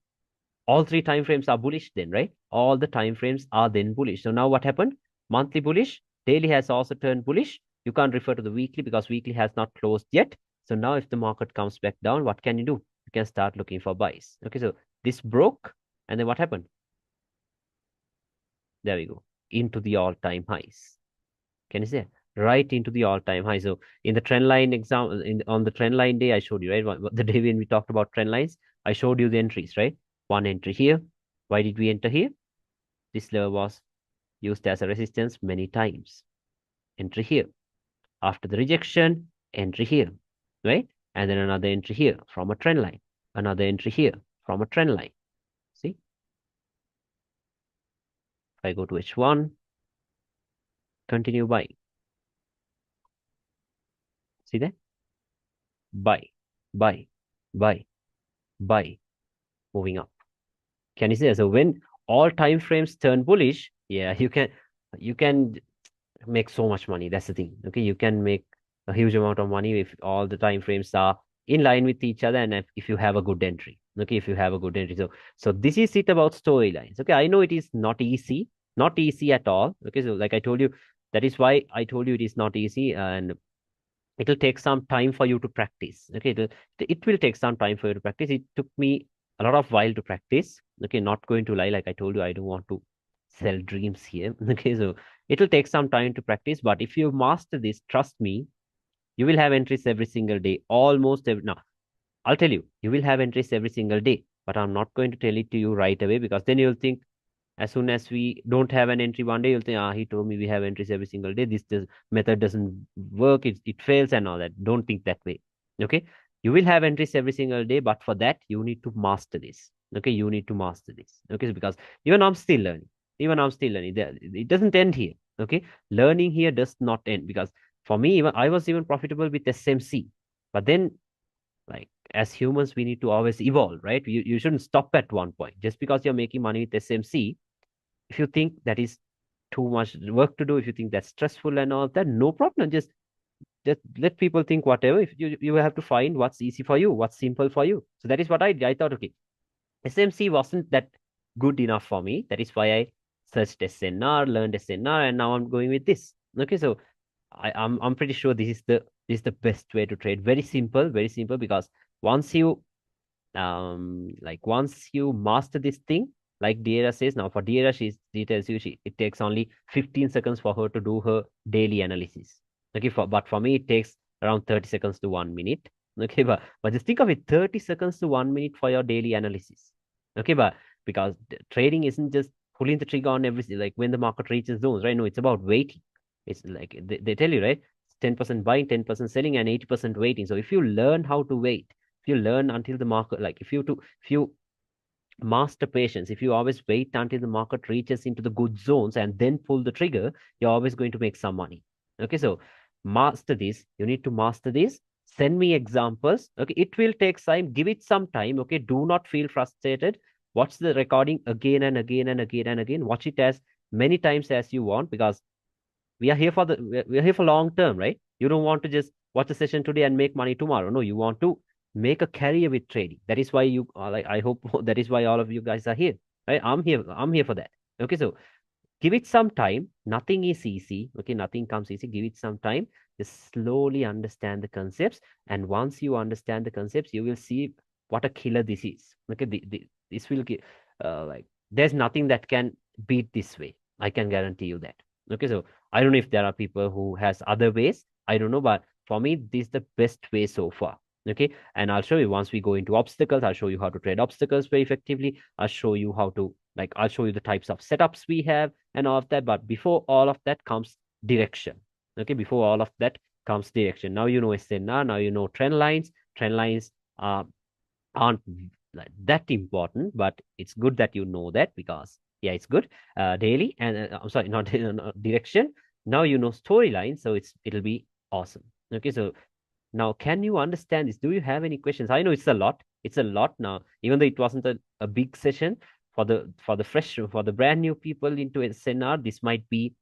All three time frames are bullish then, right? All the time frames are then bullish. So now what happened? Monthly bullish, daily has also turned bullish. You can't refer to the weekly because weekly has not closed yet. So now if the market comes back down, what can you do? You can start looking for buys. Okay, so this broke, and then what happened? There we go. Into the all-time highs. Can you see? Right into the all-time high. So in the trend line example, on the trend line day, I showed you, right? The day when we talked about trend lines, I showed you the entries, right? One entry here. Why did we enter here? This level was used as a resistance many times. Entry here. After the rejection, entry here, right? And then another entry here from a trend line. Another entry here from a trend line. See? If I go to H1, continue buying. See that? Buy, buy, buy, buy, moving up. Can you see that? So when all time frames turn bullish, yeah, you can make so much money. That's the thing. Okay, you can make a huge amount of money if all the time frames are in line with each other, and if you have a good entry. Okay, if you have a good entry. So this is it about storylines. Okay, I know it is not easy, not easy at all. Okay, so like I told you, that is why I told you it is not easy, and it will take some time for you to practice. Okay, it will take some time for you to practice. It took me a lot of while to practice. Okay, not going to lie, like I told you, I don't want to sell dreams here. Okay, so it will take some time to practice, but if you master this, trust me, you will have entries every single day, almost every now. I'll tell you, you will have entries every single day, but I'm not going to tell it to you right away, because then you'll think, as soon as we don't have an entry one day, you'll think, he told me we have entries every single day. This method doesn't work. It fails and all that. Don't think that way. Okay. You will have entries every single day, but for that, you need to master this. Okay. You need to master this. Okay. Because even I'm still learning. Even I'm still learning. It doesn't end here. Okay. Learning here does not end, because for me, even I was even profitable with SMC. But then, like, as humans, we need to always evolve, right? You shouldn't stop at one point. Just because you're making money with SMC, if you think that is too much work to do, if you think that's stressful and all that, no problem. Just let people think whatever. If you have to find what's easy for you, what's simple for you. So that is what I thought. Okay, SMC wasn't that good enough for me. That is why I searched SNR, learned SNR, and now I'm going with this. Okay, so I'm pretty sure this is the best way to trade. Very simple. Because once you once you master this thing, like Diera says, now for Diera, she tells you it takes only 15 seconds for her to do her daily analysis. Okay, but for me it takes around 30 seconds to 1 minute. Okay, but just think of it, 30 seconds to 1 minute for your daily analysis. Okay, but because trading isn't just pulling the trigger on everything, like when the market reaches zones, right? No, it's about waiting. It's like they tell you, right? 10% buying, 10% selling, and 80% waiting. So if you learn how to wait, if you learn until the market, like if you master patience, if you always wait until the market reaches into the good zones and then pull the trigger, you're always going to make some money. Okay, so master this. You need to master this. Send me examples. Okay, it will take time. Give it some time. Okay, do not feel frustrated. Watch the recording again and again and again and again. Watch it as many times as you want, because we are here for long term, right? You don't want to just watch a session today and make money tomorrow. No, you want to make a career with trading. That is why you like, I hope that is why all of you guys are here, right? I'm here for that. Okay, so give it some time. Nothing is easy. Okay, nothing comes easy. Give it some time. Just slowly understand the concepts, and once you understand the concepts, you will see what a killer this is. Okay, this will give like, there's nothing that can beat this way. I can guarantee you that. Okay, so I don't know if there are people who has other ways. I don't know, but for me, this is the best way so far. Okay, and I'll show you once we go into obstacles. I'll show you how to trade obstacles very effectively. I'll show you how to, like, I'll show you the types of setups we have and all of that. But before all of that comes direction. Okay, before all of that comes direction. Now you know SNR, now you know trend lines. Trend lines aren't like that important, but it's good that you know that, because yeah, it's good. Daily and I'm sorry, not direction. Now you know storyline, so it'll be awesome. Okay, so now can you understand this? Do you have any questions? I know it's a lot. It's a lot now, even though it wasn't a big session for the fresh, for the brand new people into SNR. This might be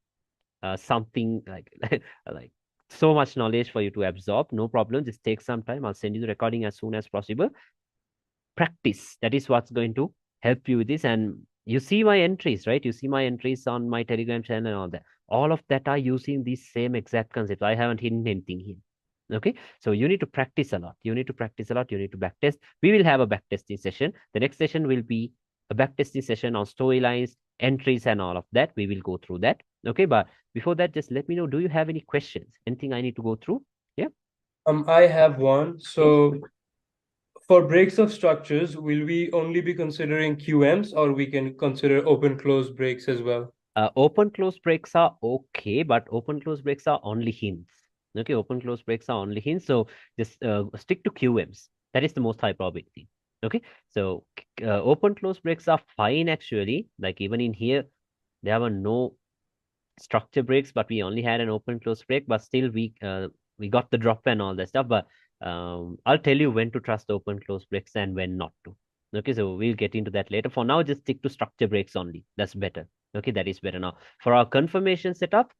something like like so much knowledge for you to absorb. No problem. Just take some time. I'll send you the recording as soon as possible. Practice. That is what's going to help you with this. And you see my entries, right? You see my entries on my Telegram channel and all that. All of that are using these same exact concepts. I haven't hidden anything here. Okay, so you need to practice a lot. You need to practice a lot. You need to backtest. We will have a backtesting session. The next session will be a backtesting session on storylines, entries, and all of that. We will go through that. Okay, but before that, just let me know. Do you have any questions? Anything I need to go through? Yeah. I have one. Yes. So for breaks of structures, will we only be considering QMs or we can consider open close breaks as well? Open close breaks are okay, but open close breaks are only hints. Okay, open close breaks are only hints. So just stick to QMs. That is the most high probability. Okay, so open close breaks are fine actually. Like even in here, there were no structure breaks, but we only had an open close break. But still, we got the drop and all that stuff. But I'll tell you when to trust open close breaks and when not to. Okay, so we'll get into that later. For now, just stick to structure breaks only. That's better. Okay, that is better now. For our confirmation setup,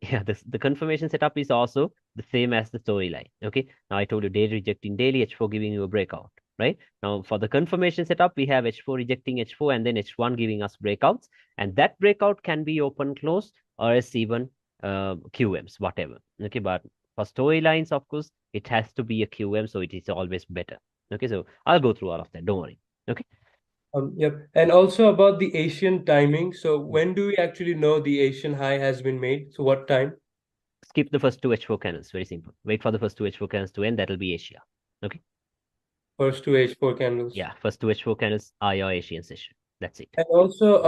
yeah, the confirmation setup is also the same as the storyline. Okay, now I told you day rejecting daily, H4 giving you a breakout, right? Now for the confirmation setup, we have H4 rejecting H4 and then H1 giving us breakouts. And that breakout can be open close or else even QMs, whatever. Okay, but for storylines, of course, it has to be a QM, so it is always better. Okay, so I'll go through all of that. Don't worry. Okay. Yep. And also about the Asian timing. So when do we actually know the Asian high has been made? So what time? Skip the first two H4 candles. Very simple. Wait for the first two H4 candles to end. That'll be Asia. Okay. First two H4 candles. Yeah, first two H4 candles are your Asian session. That's it. And also,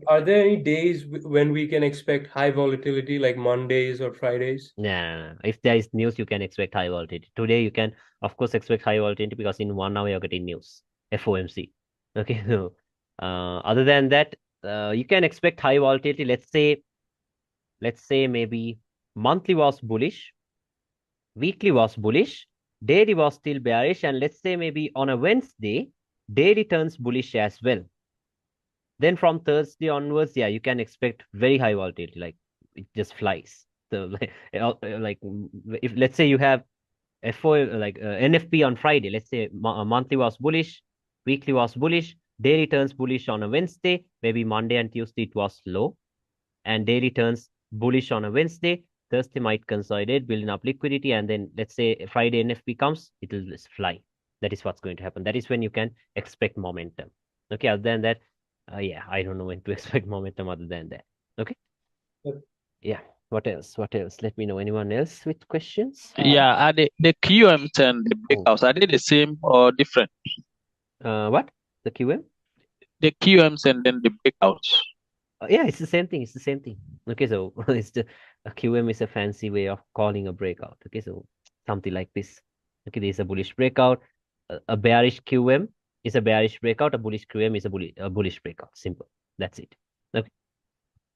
are there any days when we can expect high volatility, like Mondays or Fridays? No. If there is news, you can expect high volatility. Today, you can, of course, expect high volatility because in 1 hour you're getting news, FOMC. Okay, so other than that, you can expect high volatility. Let's say maybe monthly was bullish, weekly was bullish, daily was still bearish, and let's say maybe on a Wednesday, daily turns bullish as well. Then from Thursday onwards, yeah, you can expect very high volatility, like it just flies. So like if let's say you have FO like NFP on Friday, let's say monthly was bullish, weekly was bullish, daily turns bullish on a Wednesday, maybe Monday and Tuesday it was low, and daily turns bullish on a Wednesday. Thursday might consolidate, building up liquidity, and then let's say Friday NFP comes, it will just fly. That is what's going to happen. That is when you can expect momentum. Okay, other than that, yeah, I don't know when to expect momentum other than that. Okay. Yep. Yeah. What else? What else? Let me know. Anyone else with questions? Yeah, are the QMs and the breakouts, are they the same or different? What? The QM? The QMs and then the breakouts. Yeah, it's the same thing. It's the same thing. Okay, so it's the a QM is a fancy way of calling a breakout. Okay, so something like this. Okay, there's a bullish breakout. A bearish QM is a bearish breakout. A bullish QM is a bullish breakout. Simple. That's it. Okay.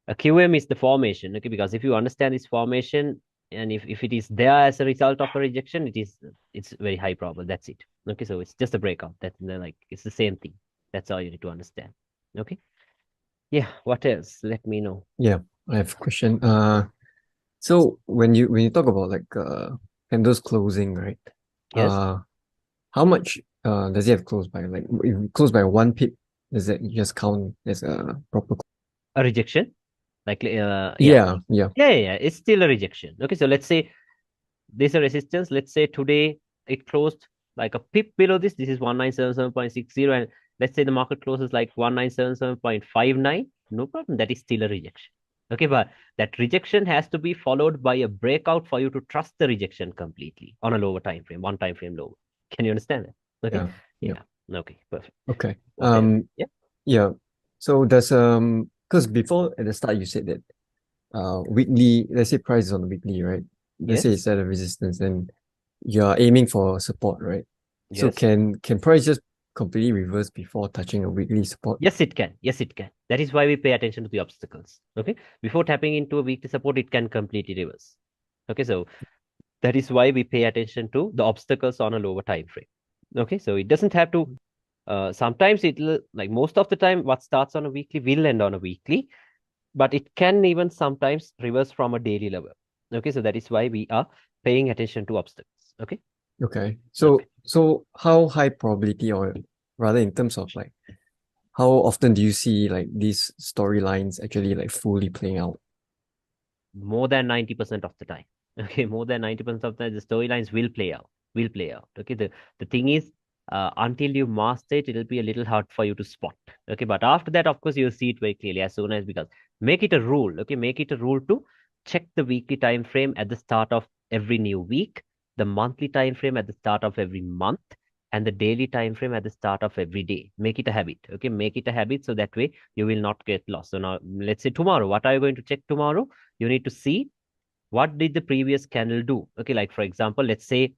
A QM is the formation. Okay, because if you understand this formation, and if it is there as a result of a rejection, it's very high probable. That's it. Okay, so it's just a breakout. That's like it's the same thing. That's all you need to understand. Okay. Yeah, what else? Let me know. Yeah, I have a question. So when you talk about like candles closing, right? Yes. How much does it have closed by? Like if you close by 1 pip, does that just count as a proper? A rejection? Like Yeah. Yeah. It's still a rejection. Okay, so let's say there's a resistance. Let's say today it closed like a pip below this. This is 1977.60, and let's say the market closes like 1977.59. No problem. That is still a rejection. Okay, but that rejection has to be followed by a breakout for you to trust the rejection completely on a lower time frame, one time frame lower. Can you understand that? Okay. Yeah. Okay, perfect. Okay. Yeah. Yeah. So does because before at the start you said that weekly, let's say price is on the weekly, right? Let's say Yes. it's at a resistance and you're aiming for support, right? So Yes. can price just completely reverse before touching a weekly support? Yes, it can. Yes, it can. That is why we pay attention to the obstacles. Okay. Before tapping into a weekly support, it can completely reverse. Okay. So that is why we pay attention to the obstacles on a lower time frame. Okay. So it doesn't have to, sometimes it'll, like most of the time, what starts on a weekly will end on a weekly, but it can even sometimes reverse from a daily level. Okay. So that is why we are paying attention to obstacles. Okay. Okay. So how high probability, or rather in terms of like how often do you see like these storylines actually like fully playing out? More than 90% of the time. Okay, more than 90% of the time, the storylines will play out. Okay, the thing is, until you master it, it'll be a little hard for you to spot. Okay, but after that, of course, you'll see it very clearly as soon as, because make it a rule. Okay, make it a rule to check the weekly time frame at the start of every new week, the monthly time frame at the start of every month, and the daily time frame at the start of every day. Make it a habit. Okay, make it a habit so that way you will not get lost. So now, let's say tomorrow, what are you going to check tomorrow? You need to see what did the previous candle do. Okay, like for example, let's say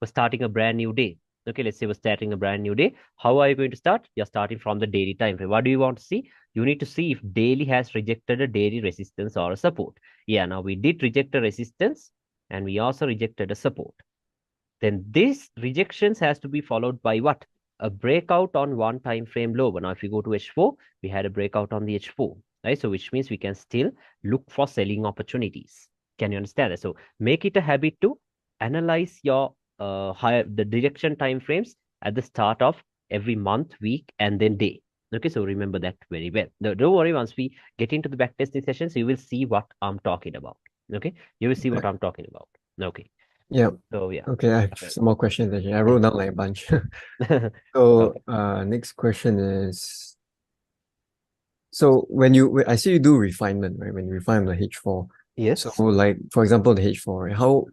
we're starting a brand new day. Okay, let's say we're starting a brand new day. How are you going to start? You're starting from the daily time frame. What do you want to see? You need to see if daily has rejected a daily resistance or a support. Yeah, now we did reject a resistance and we also rejected a support. Then this rejections has to be followed by what? A breakout on one time frame lower. Now, if you go to H4, we had a breakout on the H4, right? So which means we can still look for selling opportunities. Can you understand that? So make it a habit to analyze your the direction time frames at the start of every month, week, and then day. Okay, so remember that very well. Don't worry, once we get into the backtesting sessions, you will see what I'm talking about. Okay, you will see what I'm talking about. Okay. Yeah. So yeah. Okay, I have some more questions actually. I wrote down like a bunch. Okay. Next question is, so when I see you do refinement, right? When you refine the H4. Yes. So like for example the H4, right?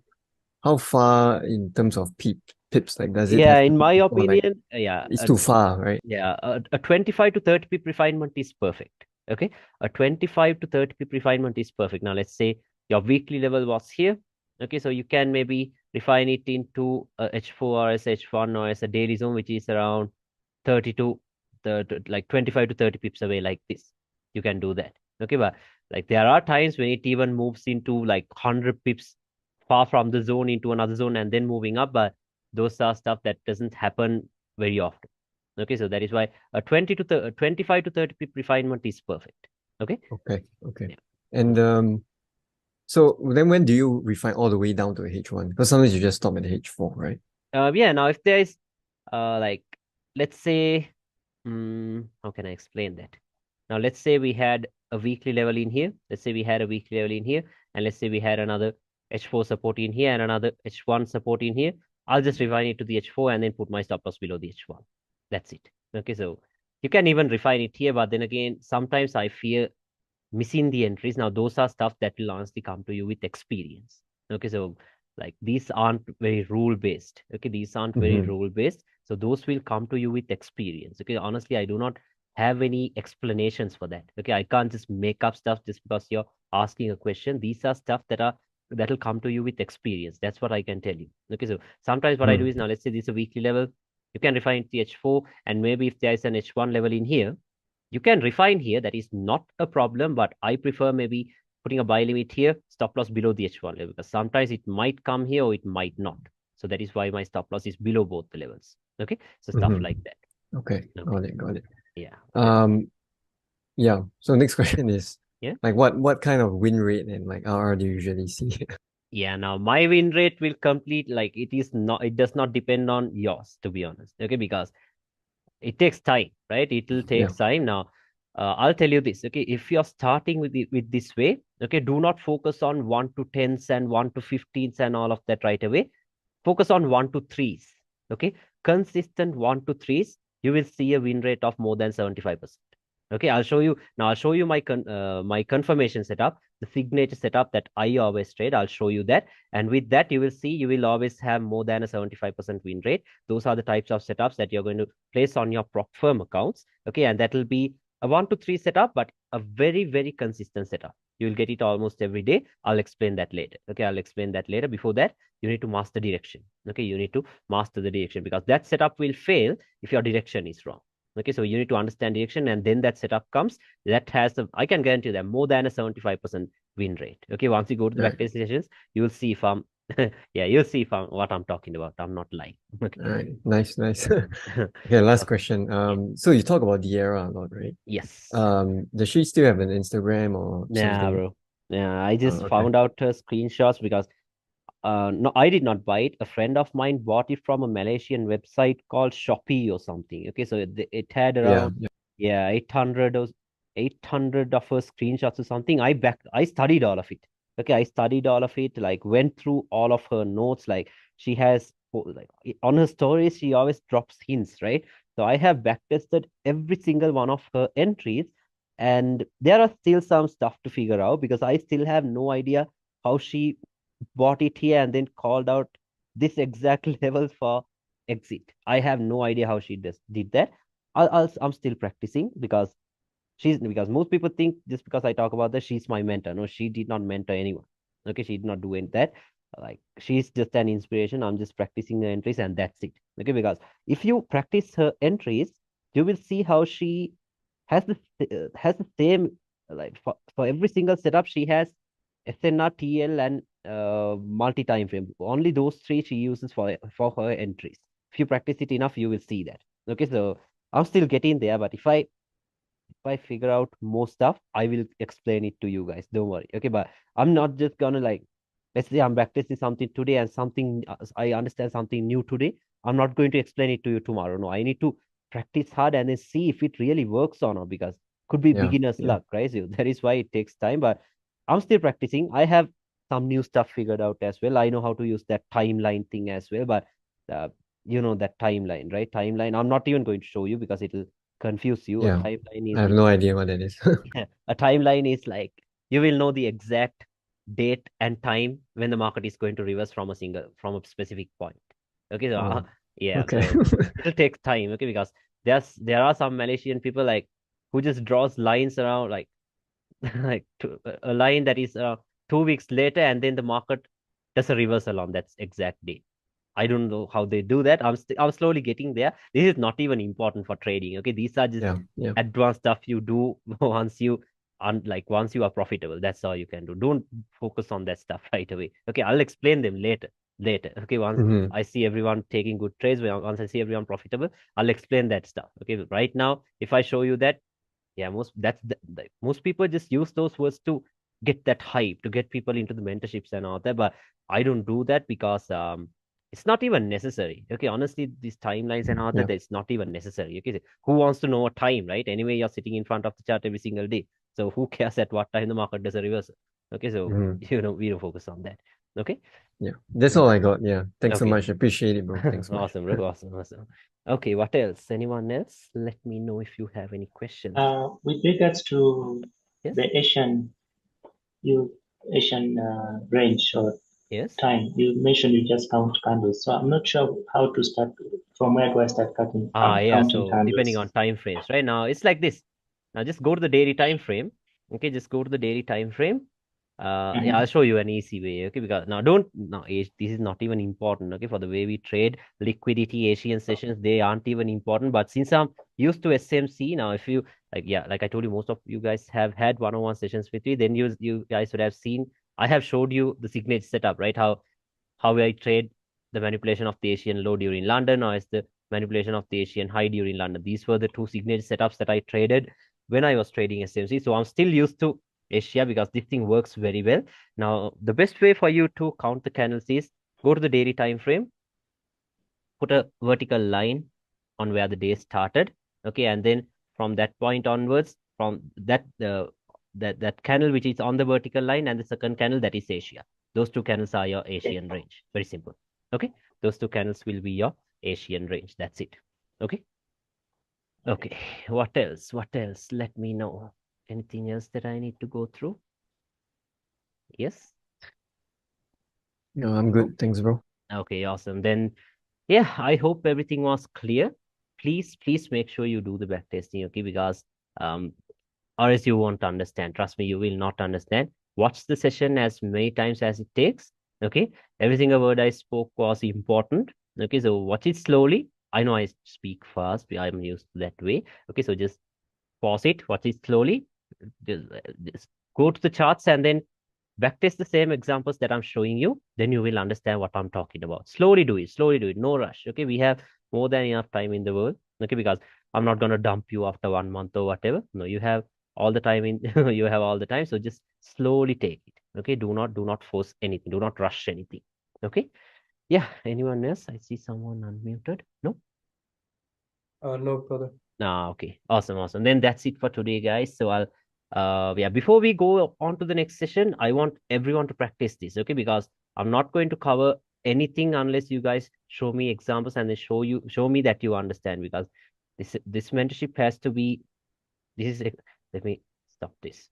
How far in terms of peak pips? Like, does it Yeah, have to in be my before, like, opinion, yeah, it's too far, right? yeah, a 25 to 30 pip refinement is perfect. Okay, a 25 to 30 pip refinement is perfect. Now, let's say your weekly level was here. Okay, so you can maybe refine it into a H4 or as H1 or as a daily zone, which is around 30 to like 25 to 30 pips away, like this. You can do that. Okay, but like there are times when it even moves into like 100 pips far from the zone into another zone and then moving up, but those are stuff that doesn't happen very often. Okay, so that is why a 25 to 30 pip refinement is perfect. Okay. Okay. Okay. Yeah. And so then when do you refine all the way down to H1? Because sometimes you just stop at H4, right? Yeah. Now, if there is like, let's say, how can I explain that? Now, let's say we had a weekly level in here. Let's say we had a weekly level in here, and let's say we had another H4 support in here and another H1 support in here. I'll just refine it to the H4 and then put my stop loss below the H1. That's it. Okay, so you can even refine it here, but then again, sometimes I fear missing the entries. Now, those are stuff that will honestly come to you with experience. Okay, so like these aren't very rule based. Okay, these aren't very rule based. So those will come to you with experience. Okay, honestly, I do not have any explanations for that. Okay, I can't just make up stuff just because you're asking a question. These are stuff that will come to you with experience. That's what I can tell you. Okay, so sometimes what I do is, now let's say this is a weekly level, you can refine it to H4, and maybe if there is an H1 level in here, you can refine here. That is not a problem, but I prefer maybe putting a buy limit here, stop loss below the H1 level, because sometimes it might come here or it might not. So that is why my stop loss is below both the levels. Okay, so stuff like that. Okay, Okay. got it. Yeah. Yeah. So next question is, Yeah. like, what kind of win rate and like RR do you usually see? Yeah, now my win rate will complete, like, it does not depend on yours, to be honest. Okay, because it takes time, right? It will take time. Now, I'll tell you this. Okay, if you're starting with this way, okay, do not focus on 1 to 10s and 1 to 15s and all of that right away. Focus on 1 to 3s. Okay, consistent 1 to 3s, you will see a win rate of more than 75%. Okay, I'll show you now. I'll show you my confirmation setup, the signature setup that I always trade. I'll show you that, and with that, you will see you will always have more than a 75% win rate. Those are the types of setups that you're going to place on your prop firm accounts. Okay, and that will be a 1 to 3 setup, but a very, very consistent setup. You will get it almost every day. I'll explain that later. Okay, I'll explain that later. Before that, you need to master direction. Okay, you need to master the direction, because that setup will fail if your direction is wrong. Okay, so you need to understand direction, and then that setup comes. That has I can guarantee that more than a 75% win rate. Okay, once you go to the backtest sessions, you will see if I'm yeah, you'll see if what I'm talking about. I'm not lying. Okay. All right, nice. Okay, last question. So you talk about Diera a lot, right? Yes. Does she still have an Instagram or Nah, something? bro. Yeah, I just okay. found out her screenshots because no, I did not buy it. A friend of mine bought it from a Malaysian website called Shopee or something. Okay, so it had around 800 of her screenshots or something. I studied all of it. Okay, I studied all of it, like went through all of her notes. Like she has like on her stories, she always drops hints, right? So I have backtested every single one of her entries, and there are still some stuff to figure out because I still have no idea how she bought it here and then called out this exact level for exit. I have no idea how she did that. I'm still practicing because because most people think just because I talk about that, she's my mentor. No, she did not mentor anyone. Okay, she did not do any that. Like she's just an inspiration. I'm just practicing her entries and that's it. Okay, because if you practice her entries, you will see how she has the same, like for every single setup she has SNR, TL, and multi time frame. Only those three she uses for her entries. If you practice it enough, you will see that. Okay, so I'm still getting there, but if I figure out more stuff, I will explain it to you guys. Don't worry. Okay, but I'm not just gonna like, let's say I'm practicing something today and something I understand something new today. I'm not going to explain it to you tomorrow. No, I need to practice hard and then see if it really works or not, because could be beginner's luck, right? So that is why it takes time. But I'm still practicing. I have some new stuff figured out as well. I know how to use that timeline thing as well, but uh, you know that timeline, right? Timeline. I'm not even going to show you because it'll confuse you. Yeah, A timeline is I have no idea what that is. a timeline is like you will know the exact date and time when the market is going to reverse from a specific point. Okay, so Oh, yeah, okay. so it'll take time. Okay, because there are some Malaysian people like who just draws lines around like like a line that is 2 weeks later, and then the market does a reversal on that exact day. I don't know how they do that. I'm slowly getting there. This is not even important for trading. Okay, these are just Yeah. advanced stuff you do once you once you are profitable. That's all you can do. Don't focus on that stuff right away. Okay, I'll explain them later. Later. Okay, once Mhm. I see everyone taking good trades, once I see everyone profitable, I'll explain that stuff. Okay, right now, if I show you that, yeah, most people just use those words to get that hype, to get people into the mentorships and all that. But I don't do that because it's not even necessary. Okay, honestly, these timelines and all that, Yeah. it's not even necessary. Okay, who wants to know a time, right? Anyway, you're sitting in front of the chart every single day. So who cares at what time the market does a reversal? Okay, so Mhm. we don't focus on that. Okay. Yeah. That's all I got. Yeah. Thanks so Okay. much. Appreciate it, bro. Thanks so much. Awesome, bro. Awesome. Okay, what else? Anyone else? Let me know if you have any questions. With regards to Yes. the Asian range or Yes. time, you mentioned you just count candles. So I'm not sure how to start. From where do I start Yeah. counting So depending candles? on time frames, right? Now it's like this. Now just go to the daily time frame. Okay, just go to the daily time frame. Yeah, I'll show you an easy way. Okay, because now don't now this is not even important. Okay, for the way we trade liquidity Asian sessions, they aren't even important. But since I'm used to SMC now, if you like I told you, most of you guys have had one-on-one sessions with me. Then you guys would have seen I have showed you the signature setup, right? How I trade the manipulation of the Asian low during London, or is the manipulation of the Asian high during London. These were the two signature setups that I traded when I was trading SMC. So I'm still used to Asia because this thing works very well. Now, the best way for you to count the candles is go to the daily time frame, put a vertical line on where the day started. Okay, and then from that point onwards, from that candle which is on the vertical line and the second candle, that is Asia. Those two candles are your Asian range. Very simple. Okay, those two candles will be your Asian range. That's it. Okay. Okay. What else? What else? Let me know. Anything else that I need to go through? Yes. No, I'm good. Thanks, bro. Okay, awesome. Then, yeah, I hope everything was clear. Please make sure you do the back testing, okay? Because or else you won't understand. Trust me, you will not understand. Watch the session as many times as it takes. Okay. Every single word I spoke was important. Okay. So watch it slowly. I know I speak fast. I'm used to that way. Okay. So just pause it, watch it slowly. Just go to the charts and then backtest the same examples that I'm showing you. Then you will understand what I'm talking about. Slowly do it. Slowly do it. No rush. Okay. We have more than enough time in the world. Okay. Because I'm not going to dump you after 1 month or whatever. No, you have all the time in you have all the time. So just slowly take it. Okay. Do not force anything. Do not rush anything. Okay. Yeah. Anyone else? I see someone unmuted. No? No, brother. Okay. Awesome. Then that's it for today, guys. So yeah, before we go on to the next session, I want everyone to practice this, okay? Because I'm not going to cover anything unless you guys show me examples and then show me that you understand, because this mentorship has to be, let me stop this.